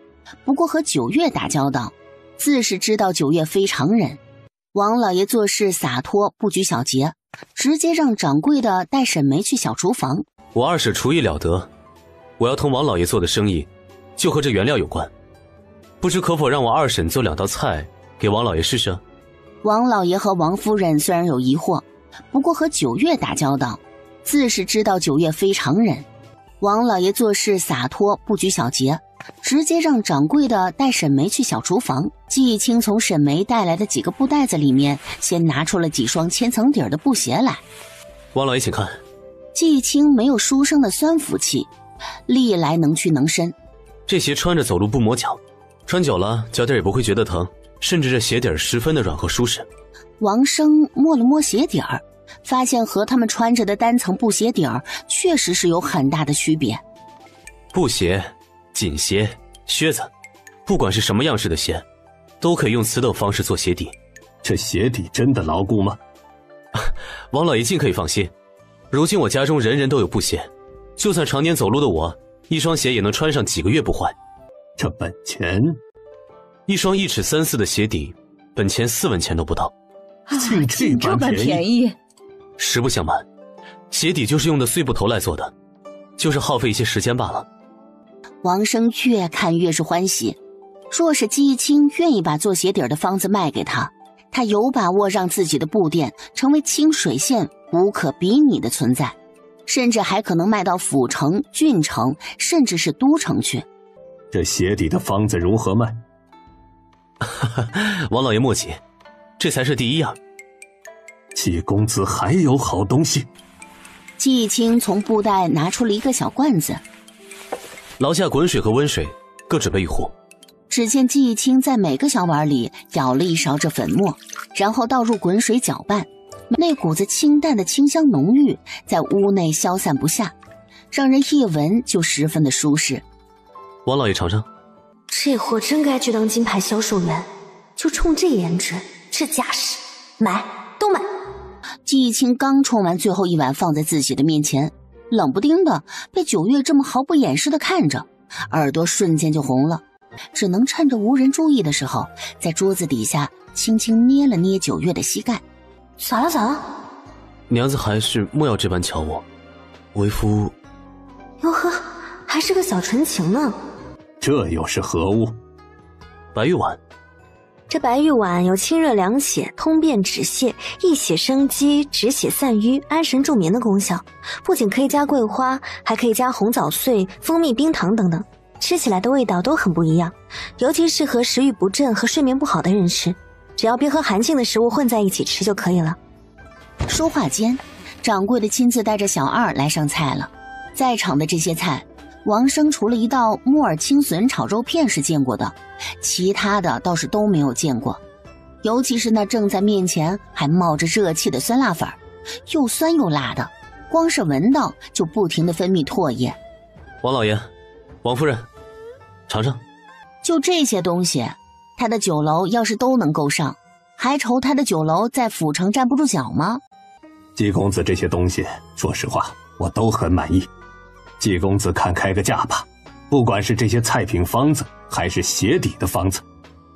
不过和9月打交道，自是知道9月非常人。王老爷做事洒脱，不拘小节，直接让掌柜的带沈梅去小厨房。我二婶厨艺了得，我要同王老爷做的生意，就和这原料有关。不知可否让我二婶做2道菜给王老爷试试？王老爷和王夫人虽然有疑惑，不过和9月打交道，自是知道9月非常人。王老爷做事洒脱，不拘小节，直接让掌柜的带沈梅去小厨房。季青从沈梅带来的几个布袋子里面，先拿出了几双千层底的布鞋来。王老爷请看。季青没有书生的酸腐气，历来能屈能伸。这鞋穿着走路不磨脚，穿久了脚底也不会觉得疼，甚至这鞋底十分的软和舒适。王生摸了摸鞋底儿，发现和他们穿着的单层布鞋底儿确实是有很大的区别。布鞋、锦鞋、靴子，不管是什么样式的鞋，都可以用瓷的方式做鞋底。这鞋底真的牢固吗？王老爷尽可以放心，如今我家中人人都有布鞋，就算常年走路的我，一双鞋也能穿上几个月不坏。这本钱一双1尺3四的鞋底，本钱4文钱都不到，竟这般便宜。实不相瞒，鞋底就是用的碎布头来做的，就是耗费一些时间罢了。王生越看越是欢喜，若是季义清愿意把做鞋底的方子卖给他，他有把握让自己的布店成为清水县无可比拟的存在，甚至还可能卖到府城、郡城，甚至是都城去。这鞋底的方子如何卖？王老爷莫急，这才是第一样。季公子还有好东西。季义清从布袋拿出了一个小罐子，劳驾滚水和温水各准备1壶。只见季义清在每个小碗里舀了1勺这粉末，然后倒入滚水搅拌，那股子清淡的清香浓郁在屋内消散不下，让人一闻就十分的舒适。王老爷尝尝。这货真该去当金牌销售员，就冲这颜值，这架势，买都买。季义清刚冲完最后一碗放在自己的面前，冷不丁的被九月这么毫不掩饰的看着，耳朵瞬间就红了，只能趁着无人注意的时候，在桌子底下轻轻捏了捏九月的膝盖。咋了咋了？娘子还是莫要这般瞧我，为夫……哟呵，还是个小纯情呢。这又是何物？白玉丸。这白玉丸有清热凉血、通便止泻、益血生肌、止血散瘀、安神助眠的功效，不仅可以加桂花，还可以加红枣碎、蜂蜜、冰糖等等，吃起来的味道都很不一样，尤其适合食欲不振和睡眠不好的人吃，只要别和寒性的食物混在一起吃就可以了。说话间，掌柜的亲自带着小二来上菜了。在场的这些菜，王生除了一道木耳青笋炒肉片是见过的，其他的倒是都没有见过。尤其是那正在面前还冒着热气的酸辣粉，又酸又辣的，光是闻到就不停地分泌唾液。王老爷，王夫人，尝尝。就这些东西，他的酒楼要是都能够上，还愁他的酒楼在府城站不住脚吗？季公子这些东西，说实话，我都很满意。季公子看开个价吧，不管是这些菜品方子，还是鞋底的方子。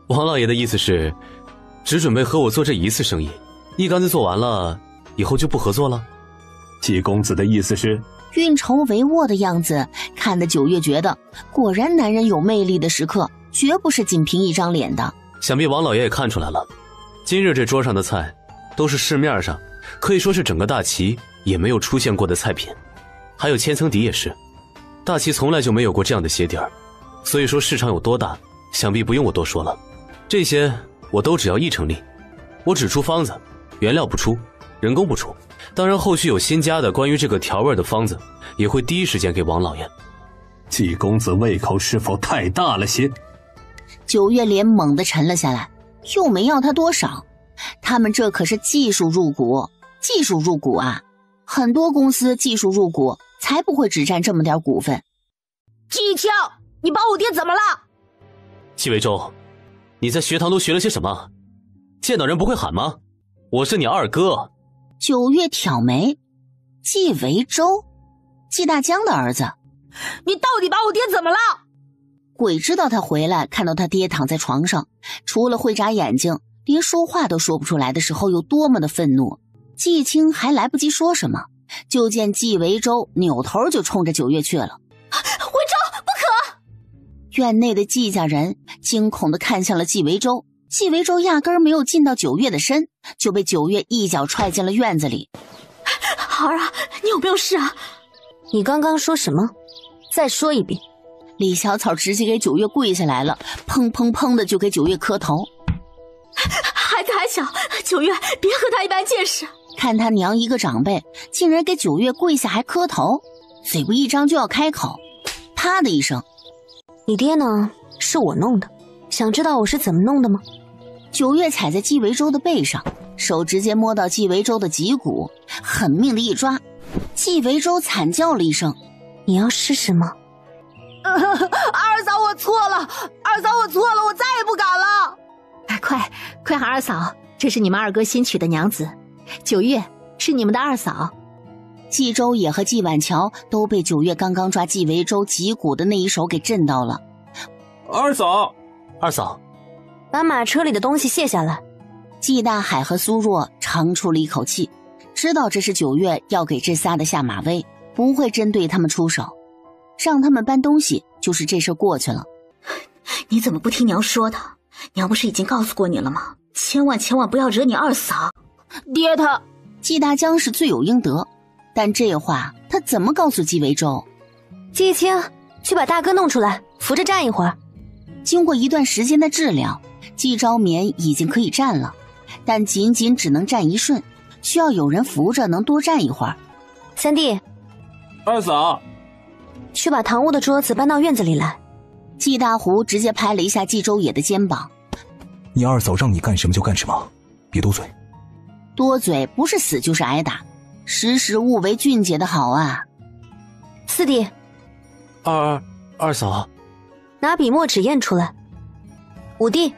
王老爷的意思是，只准备和我做这一次生意，一竿子做完了，以后就不合作了？季公子的意思是？运筹帷幄的样子，看得九月觉得，果然男人有魅力的时刻，绝不是仅凭一张脸的。想必王老爷也看出来了，今日这桌上的菜，都是市面上可以说是整个大齐也没有出现过的菜品。还有千层底也是，大齐从来就没有过这样的鞋底儿，所以说市场有多大，想必不用我多说了。这些我都只要1成利，我只出方子，原料不出，人工不出。当然后续有新加的关于这个调味的方子，也会第一时间给王老爷。季公子胃口是否太大了些？九月脸猛地沉了下来，又没要他多少，他们这可是技术入股，技术入股啊！很多公司技术入股才不会只占这么点股份。季青，你把我爹怎么了？季维洲，你在学堂都学了些什么？见到人不会喊吗？我是你二哥。九月挑眉，季维洲，季大江的儿子。你到底把我爹怎么了？鬼知道他回来看到他爹躺在床上，除了会眨眼睛，连说话都说不出来的时候有多么的愤怒。季青还来不及说什么，就见季维洲扭头就冲着九月去了。维洲，不可！院内的季家人惊恐地看向了季维洲，季维洲压根儿没有近到九月的身，就被九月一脚踹进了院子里。孩儿啊，你有没有事啊？你刚刚说什么？再说一遍。李小草直接给九月跪下来了，砰砰砰的就给九月磕头。孩子还小，九月别和他一般见识。看他娘一个长辈竟然给九月跪下还磕头，嘴巴一张就要开口，啪的一声。你爹呢？是我弄的，想知道我是怎么弄的吗？九月踩在季维洲的背上，手直接摸到季维洲的脊骨，狠命的一抓，季维洲惨叫了一声。你要试试吗？二嫂，我错了，二嫂，我错了，我再也不敢了。快喊二嫂，这是你们二哥新娶的娘子，九月是你们的二嫂。季周也和季婉乔都被九月刚刚抓季维洲脊骨的那一手给震到了。二嫂，二嫂，把马车里的东西卸下来。季大海和苏若长出了一口气，知道这是9月要给这仨的下马威，不会针对他们出手，让他们搬东西就是这事过去了。你怎么不听娘说的？娘不是已经告诉过你了吗？千万不要惹你二嫂。爹他，季大江是罪有应得，但这话他怎么告诉季维洲？季一清，去把大哥弄出来，扶着站一会儿。经过一段时间的治疗，季昭眠已经可以站了，但仅只能站1瞬，需要有人扶着能多站一会儿。三弟，二嫂，去把堂屋的桌子搬到院子里来。季大湖直接拍了一下季周野的肩膀。你二嫂让你干什么就干什么，别多嘴。多嘴不是死就是挨打，识时务为俊姐的好啊。四弟，二嫂，拿笔墨纸砚出来。五弟，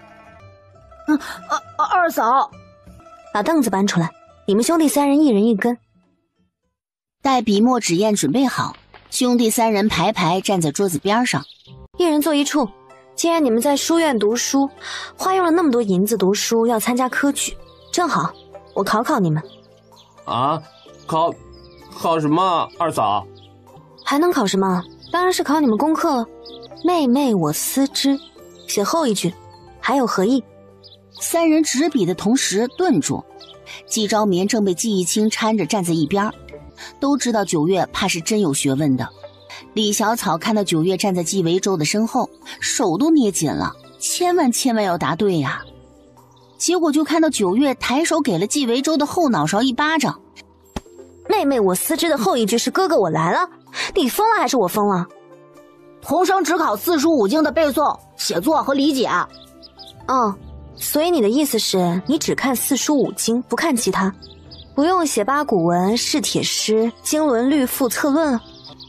二嫂，把凳子搬出来，你们兄弟3人1人1根。待笔墨纸砚准备好，兄弟3人排站在桌子边上，1人坐一处。既然你们在书院读书，花用了那么多银子读书，要参加科举，正好我考考你们。啊，考什么？二嫂，还能考什么？当然是考你们功课了。妹妹我思之，写后一句，还有何意？3人执笔的同时顿住，季昭眠正被季一清搀着站在一边，都知道9月怕是真有学问的。李小草看到9月站在季维洲的身后，手都捏紧了，千万要答对呀。结果就看到9月抬手给了季维洲的后脑勺一巴掌。妹妹我思之的后一句是哥哥我来了，你疯了还是我疯了？童生只考4书5经的背诵、写作和理解。哦，所以你的意思是你只看4书5经，不看其他，不用写八股文、试帖诗、经纶律赋策论了？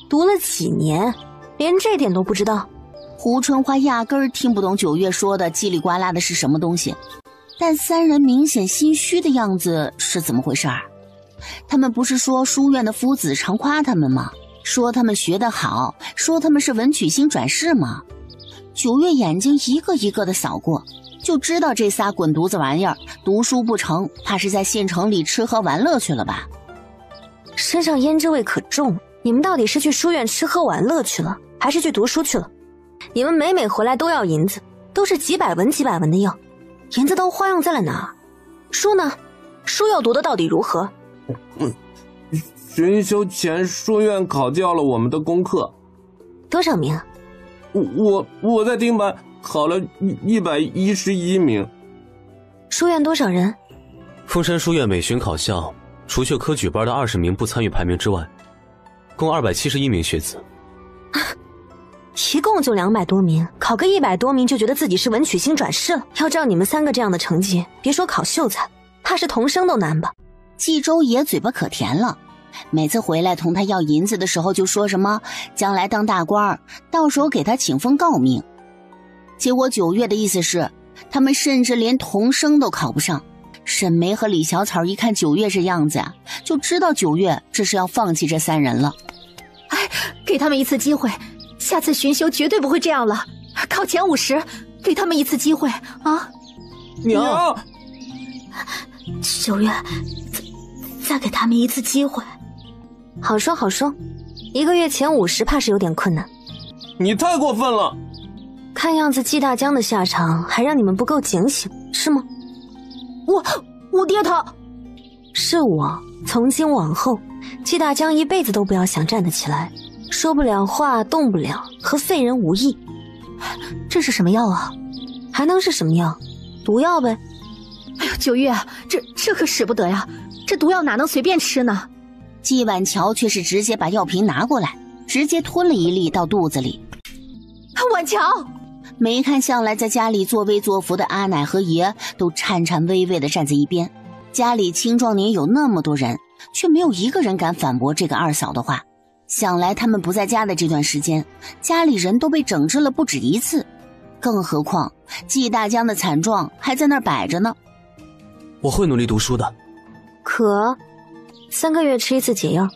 读了几年，连这点都不知道？胡春花压根儿听不懂9月说的叽里呱啦的是什么东西，但3人明显心虚的样子是怎么回事儿？他们不是说书院的夫子常夸他们吗？说他们学得好，说他们是文曲星转世吗？9月眼睛一个一个的扫过，就知道这仨滚犊子玩意儿读书不成，怕是在县城里吃喝玩乐去了吧。身上胭脂味可重，你们到底是去书院吃喝玩乐去了，还是去读书去了？你们每回来都要银子，都是几百文的要，银子都花用在了哪儿？书呢？书又读的到底如何？巡修前书院考教了我们的功课。多少名？我在丁班考了111名。书院多少人？凤山书院每巡考校，除却科举班的20名不参与排名之外，共271名学子。一共就200多名，考个100多名就觉得自己是文曲星转世了。要照你们3个这样的成绩，别说考秀才，怕是童生都难吧。季周野嘴巴可甜了，每次回来同他要银子的时候就说什么将来当大官，到时候给他请封诰命。结果9月的意思是他们甚至连童生都考不上。沈梅和李小草一看9月这样子啊，就知道9月这是要放弃这3人了。哎，给他们一次机会，下次巡修绝对不会这样了。考前50，给他们一次机会啊！娘9月，再给他们一次机会。好说好说，1个月前50怕是有点困难。你太过分了！看样子季大江的下场还让你们不够警醒，是吗？我爹他是我，从今往后，季大江一辈子都不要想站得起来，说不了话，动不了，和废人无异。这是什么药啊？还能是什么药？毒药呗。哎呦，9月，这可使不得呀！这毒药哪能随便吃呢？季婉乔却是直接把药瓶拿过来，直接吞了一粒到肚子里。婉乔，没看向来在家里作威作福的阿奶和爷都颤颤巍巍地站在一边。家里青壮年有那么多人，却没有一个人敢反驳这个二嫂的话。想来他们不在家的这段时间，家里人都被整治了不止一次，更何况季大江的惨状还在那儿摆着呢。我会努力读书的。可3个月吃一次解药。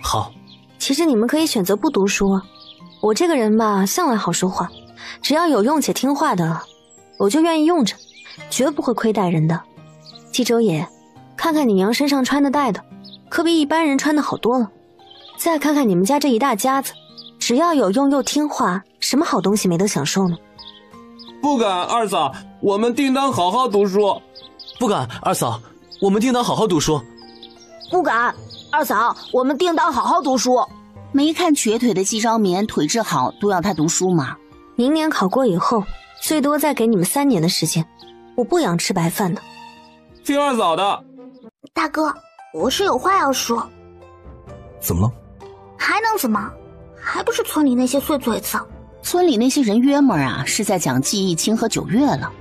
好。其实你们可以选择不读书啊。我这个人吧，向来好说话，只要有用且听话的，我就愿意用着，绝不会亏待人的。季州爷，看看你娘身上穿的戴的，可比一般人穿的好多了。再看看你们家这一大家子，只要有用又听话，什么好东西没得享受呢？不敢，二嫂，我们定当好好读书。不敢，二嫂，我们定当好好读书。不敢，二嫂，我们定当好好读书。没看瘸腿的季昭眠腿质好，都要他读书吗？明年考过以后，最多再给你们3年的时间，我不养吃白饭的。听二嫂的。大哥，我是有话要说。怎么了？还能怎么？还不是村里那些碎嘴子。村里那些人约么啊，是在讲季义清和九月了。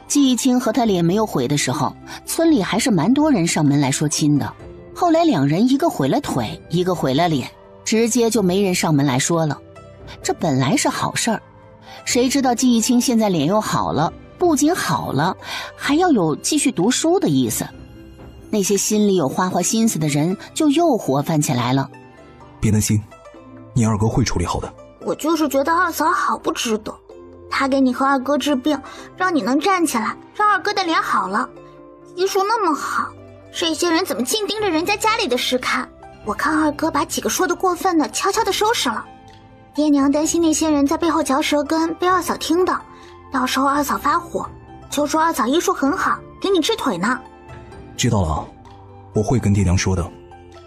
季义清和他脸没有毁的时候，村里还是蛮多人上门来说亲的。后来两人一个毁了腿，一个毁了脸，直接就没人上门来说了。这本来是好事儿，谁知道季义清现在脸又好了，不仅好了，还要有继续读书的意思。那些心里有花花心思的人就又活泛起来了。别担心，你二哥会处理好的。我就是觉得二嫂好不值得，她给你和二哥治病，让你能站起来，让二哥的脸好了，医术那么好，这些人怎么净盯着人家家里的事看？我看二哥把几个说的过分的悄悄的收拾了。爹娘担心那些人在背后嚼舌根被二嫂听到，到时候二嫂发火，就说二嫂医术很好，给你治腿呢。知道了，我会跟爹娘说的。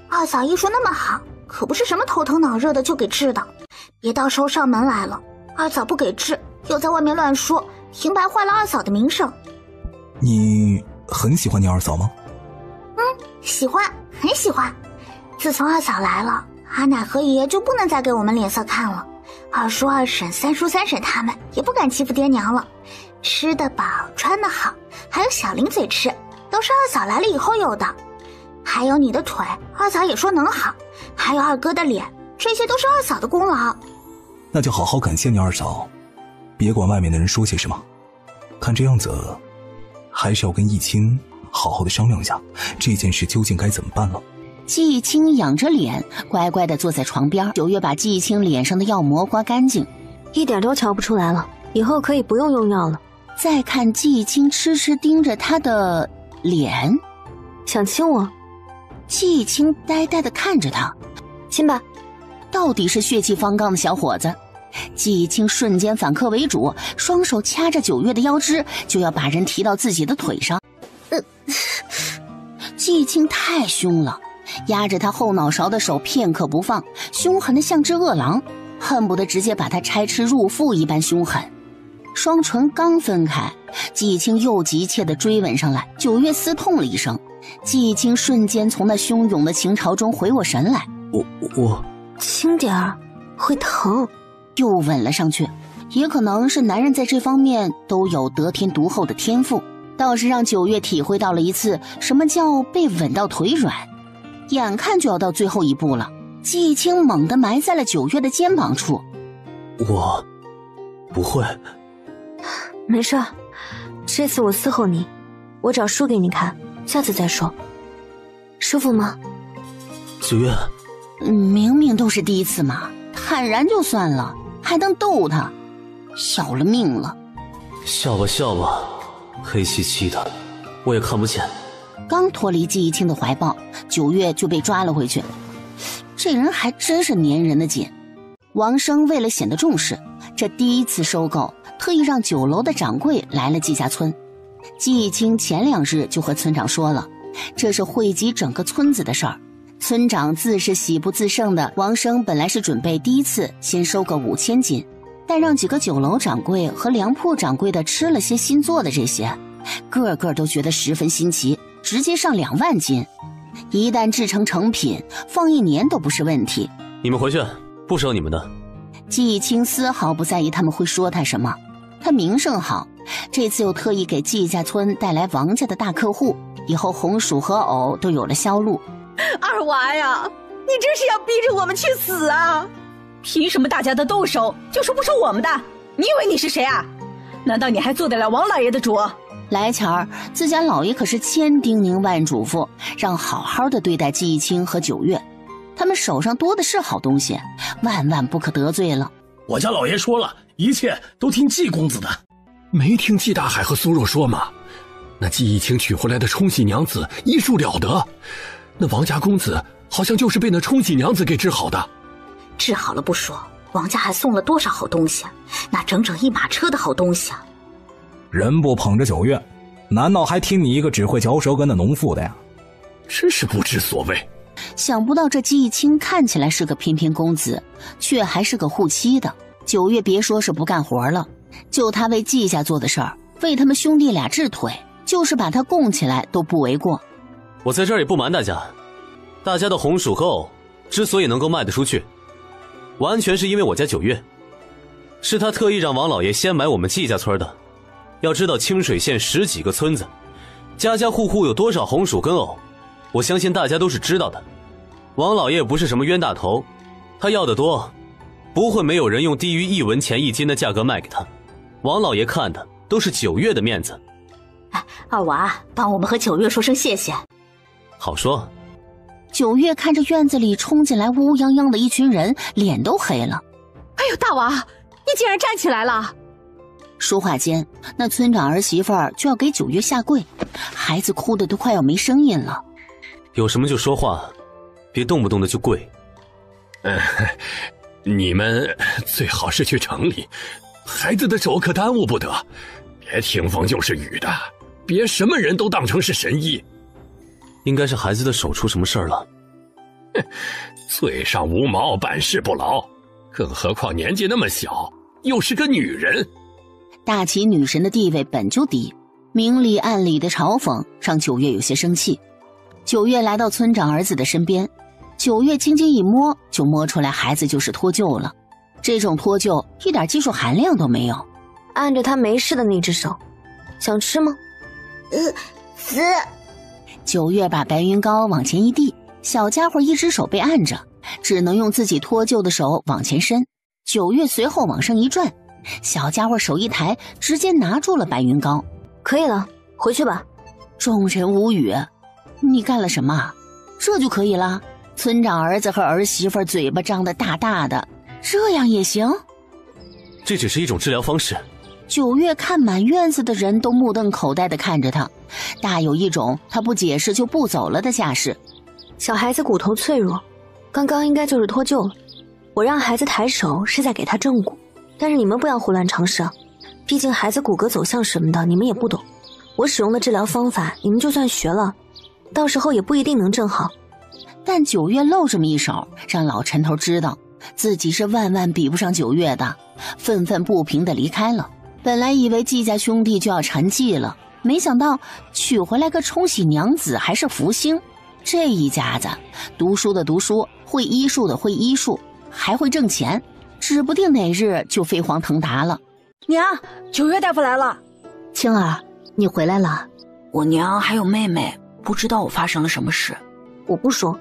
二嫂医术那么好，可不是什么头疼脑热的就给治的，别到时候上门来了，二嫂不给治，又在外面乱说，平白坏了二嫂的名声。你很喜欢你二嫂吗？喜欢，很喜欢。自从二嫂来了，阿奶和爷就不能再给我们脸色看了，二叔二婶三叔三婶他们也不敢欺负爹娘了，吃得饱穿得好，还有小零嘴吃，都是二嫂来了以后有的。还有你的腿，二嫂也说能好，还有二哥的脸，这些都是二嫂的功劳。那就好好感谢你二嫂，别管外面的人说些什么。看这样子，还是要跟义清好好的商量一下，这件事究竟该怎么办了。季义清仰着脸，乖乖地坐在床边。九月把季义清脸上的药膜刮干净，一点都瞧不出来了，以后可以不用用药了。再看季义清痴痴盯着他的脸，想亲我？季义清呆呆地看着他，亲吧。到底是血气方刚的小伙子。季义清瞬间反客为主，双手掐着九月的腰肢，就要把人提到自己的腿上。季义清太凶了，压着他后脑勺的手片刻不放，凶狠的像只饿狼，恨不得直接把他拆吃入腹一般凶狠。双唇刚分开，季义清又急切地追吻上来，九月嘶痛了一声。季义清瞬间从那汹涌的情潮中回过神来，我轻点儿，会疼。又吻了上去，也可能是男人在这方面都有得天独厚的天赋，倒是让九月体会到了一次什么叫被吻到腿软。眼看就要到最后一步了，季义清猛地埋在了九月的肩膀处。我不会。没事，这次我伺候你，我找书给你看，下次再说。舒服吗？九月，明明都是第一次嘛，坦然就算了，还能逗他，要了命了。笑吧笑吧，黑漆漆的，我也看不见。刚脱离季义清的怀抱，九月就被抓了回去。这人还真是粘人的紧。王生为了显得重视，这第一次收购，特意让酒楼的掌柜来了季家村。季义清前2日就和村长说了，这是惠及整个村子的事儿。村长自是喜不自胜的。王生本来是准备第一次先收个5000斤，但让几个酒楼掌柜和粮铺掌柜的吃了些新做的这些，个个都觉得十分新奇，直接上2万斤。一旦制成成品，放1年都不是问题。你们回去，不收你们的。季义清丝毫不在意他们会说他什么，他名声好，这次又特意给季家村带来王家的大客户，以后红薯和藕都有了销路。二娃呀，你这是要逼着我们去死啊！凭什么大家的都收，就说不收我们的？你以为你是谁啊？难道你还做得了王老爷的主？来前儿，自家老爷可是千叮咛万嘱咐，让好好的对待季义清和九月，他们手上多的是好东西，万万不可得罪了。我家老爷说了，一切都听季公子的。没听季大海和苏若说吗？那季逸清娶回来的冲喜娘子医术了得，那王家公子好像就是被那冲喜娘子给治好的。治好了不说，王家还送了多少好东西，那整整1马车的好东西啊！人不捧着九月，难道还听你一个只会嚼舌根的农妇的呀？真是不知所谓。想不到这季逸清看起来是个翩翩公子，却还是个护妻的。九月别说是不干活了，就他为季家做的事儿，为他们兄弟俩治腿，就是把他供起来都不为过。我在这儿也不瞒大家，大家的红薯和藕之所以能够卖得出去，完全是因为我家九月，是他特意让王老爷先买我们季家村的。要知道清水县10几个村子，家家户户有多少红薯跟藕，我相信大家都是知道的。王老爷不是什么冤大头，他要的多，不会没有人用低于1文钱1斤的价格卖给他。王老爷看的都是九月的面子。二娃，帮我们和九月说声谢谢。好说。九月看着院子里冲进来乌泱泱的一群人，脸都黑了。哎呦，大娃，你竟然站起来了！说话间，那村长儿媳妇儿就要给九月下跪，孩子哭得都快要没声音了。有什么就说话，别动不动的就跪。你们最好是去城里，孩子的手可耽误不得，别听风就是雨的，别什么人都当成是神医。应该是孩子的手出什么事儿了。嘴上无毛，办事不牢，更何况年纪那么小，又是个女人。大齐女神的地位本就低，明里暗里的嘲讽让九月有些生气。九月来到村长儿子的身边，九月轻轻一摸，就摸出来孩子就是脱臼了。这种脱臼一点技术含量都没有。按着他没事的那只手，想吃吗？死！九月把白云膏往前一递，小家伙一只手被按着，只能用自己脱臼的手往前伸。九月随后往上一转，小家伙手一抬，直接拿住了白云膏。可以了，回去吧。众人无语。你干了什么？这就可以了？村长儿子和儿媳妇嘴巴张得大大的，这样也行？这只是一种治疗方式。九月看满院子的人都目瞪口呆地看着他，大有一种他不解释就不走了的架势。小孩子骨头脆弱，刚刚应该就是脱臼了。我让孩子抬手是在给他正骨，但是你们不要胡乱尝试啊，毕竟孩子骨骼走向什么的你们也不懂。我使用的治疗方法你们就算学了，到时候也不一定能正好。但九月露这么一手，让老陈头知道自己是万万比不上九月的，愤愤不平地离开了。本来以为季家兄弟就要沉寂了，没想到娶回来个冲喜娘子还是福星。这一家子读书的读书，会医术的会医术，还会挣钱，指不定哪日就飞黄腾达了。娘，九月大夫来了。青儿，你回来了。我娘还有妹妹不知道我发生了什么事。我不说，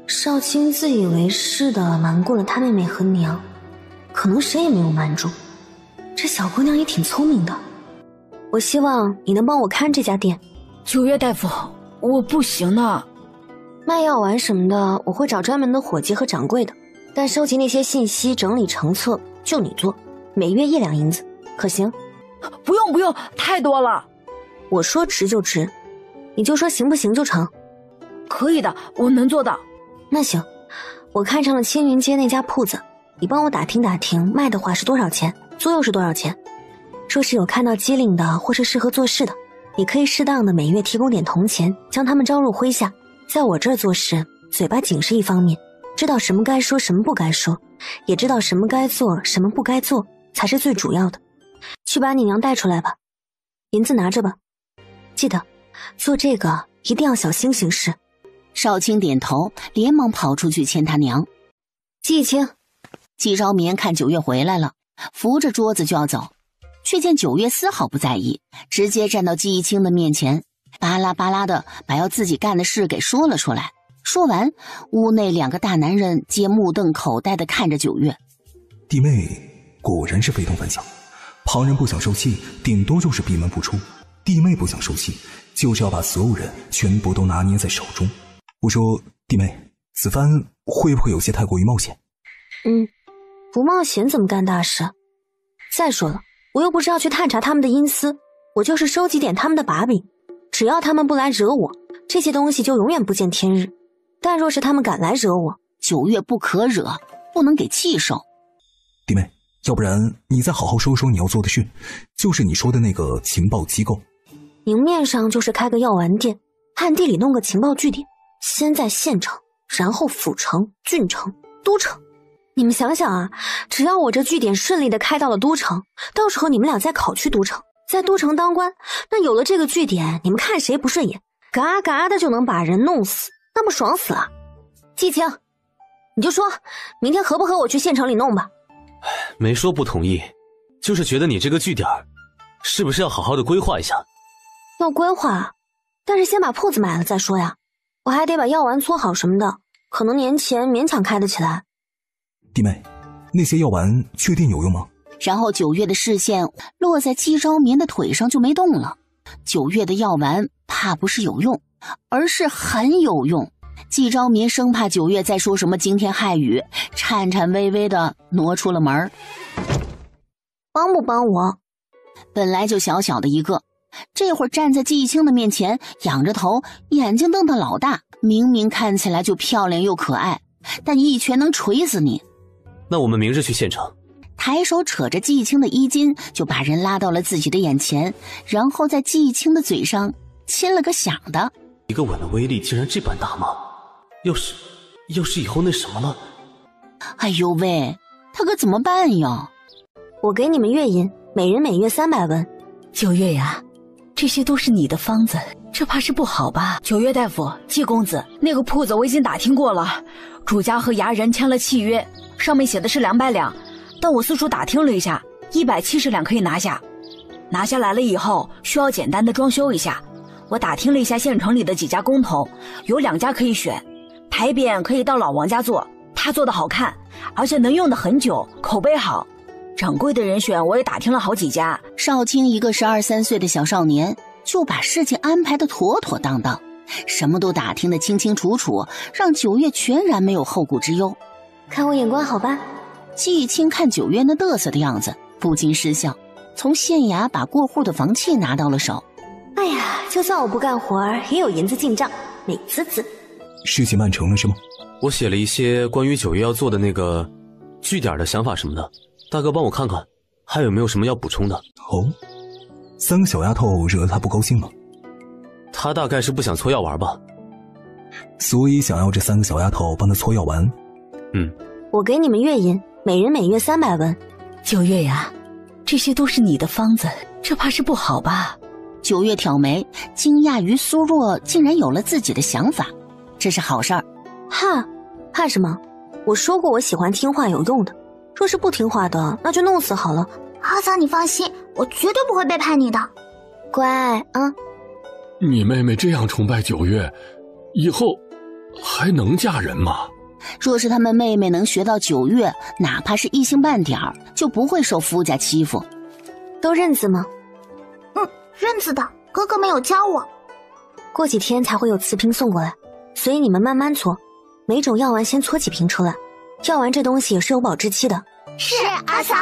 少卿自以为是的瞒过了他妹妹和娘，可能谁也没有瞒住。这小姑娘也挺聪明的，我希望你能帮我看这家店。九月大夫，我不行呢。卖药丸什么的我会找专门的伙计和掌柜的，但收集那些信息整理成册就你做，每月1两银子，可行？不用，太多了。我说值就值，你就说行不行就成。可以的，我能做到。那行，我看上了青云街那家铺子，你帮我打听打听，卖的话是多少钱，租又是多少钱。若是有看到机灵的或是适合做事的，你可以适当的每月提供点铜钱，将他们招入麾下。在我这儿做事，嘴巴紧是一方面，知道什么该说什么不该说，也知道什么该做什么不该做，才是最主要的。去把你娘带出来吧，银子拿着吧，记得做这个一定要小心行事。少卿点头，连忙跑出去牵他娘。季青，季昭眠看九月回来了，扶着桌子就要走，却见九月丝毫不在意，直接站到季逸清的面前，巴拉巴拉的把要自己干的事给说了出来。说完，屋内2个大男人皆目瞪口呆地看着九月。弟妹果然是非同凡响，旁人不想受气，顶多就是闭门不出，弟妹不想受气，就是要把所有人全部都拿捏在手中。我说弟妹，此番会不会有些太过于冒险？不冒险怎么干大事？再说了，我又不是要去探查他们的阴私，我就是收集点他们的把柄。只要他们不来惹我，这些东西就永远不见天日。但若是他们敢来惹我，9月不可惹，不能给气受。弟妹，要不然你再好好说说你要做的事，就是你说的那个情报机构。明面上就是开个药丸店，暗地里弄个情报据点，先在县城，然后府城、郡城、都城。你们想想啊，只要我这据点顺利的开到了都城，到时候你们俩再考去都城，在都城当官，那有了这个据点，你们看谁不顺眼，嘎嘎的就能把人弄死，那不爽死了。季青，你就说明天和不和我去县城里弄吧。没说不同意，就是觉得你这个据点是不是要好好的规划一下？要规划，但是先把铺子买了再说呀，我还得把药丸搓好什么的，可能年前勉强开得起来。弟妹，那些药丸确定有用吗？然后9月的视线落在季昭眠的腿上就没动了。9月的药丸怕不是有用，而是很有用。季昭眠生怕9月再说什么惊天骇语，颤颤巍巍地挪出了门。帮不帮我？本来就小小的一个，这会儿站在季青的面前，仰着头，眼睛瞪得老大，明明看起来就漂亮又可爱，但一拳能锤死你。那我们明日去县城。抬手扯着季青的衣襟，就把人拉到了自己的眼前，然后在季青的嘴上亲了个响的。一个吻的威力竟然这般大吗？要是以后那什么了？哎呦喂，他可怎么办呀？我给你们月银，每人每月300文。9月呀，这些都是你的方子，这怕是不好吧？9月大夫，季公子，那个铺子我已经打听过了，主家和牙人签了契约，上面写的是200两，但我四处打听了一下，170两可以拿下。拿下来了以后，需要简单的装修一下。我打听了一下县城里的几家工头，有2家可以选，牌匾可以到老王家做，他做的好看，而且能用的很久，口碑好。掌柜的人选我也打听了好几家。少卿一个12、13岁的小少年，就把事情安排得妥妥当当，什么都打听得清清楚楚，让9月全然没有后顾之忧。看我眼光好吧？季青看9月那嘚瑟的样子，不禁失笑，从县衙把过户的房契拿到了手。哎呀，就算我不干活也有银子进账，美滋滋。事情办成了是吗？我写了一些关于9月要做的那个据点的想法什么的，大哥帮我看看，还有没有什么要补充的？哦，3个小丫头惹得他不高兴了。他大概是不想搓药丸吧，所以想要这3个小丫头帮他搓药丸。我给你们月银，每人每月300文。9月呀，这些都是你的方子，这怕是不好吧？9月挑眉，惊讶于苏若竟然有了自己的想法，这是好事儿。怕什么？我说过我喜欢听话有用的，若是不听话的，那就弄死好了。阿嫂，你放心，我绝对不会背叛你的。乖啊！你妹妹这样崇拜9月，以后还能嫁人吗？若是他们妹妹能学到9月，哪怕是一星半点儿，就不会受夫家欺负。都认字吗？认字的，哥哥没有教我。过几天才会有瓷瓶送过来，所以你们慢慢搓，每种药丸先搓几瓶出来。药丸这东西也是有保质期的。是，阿嫂。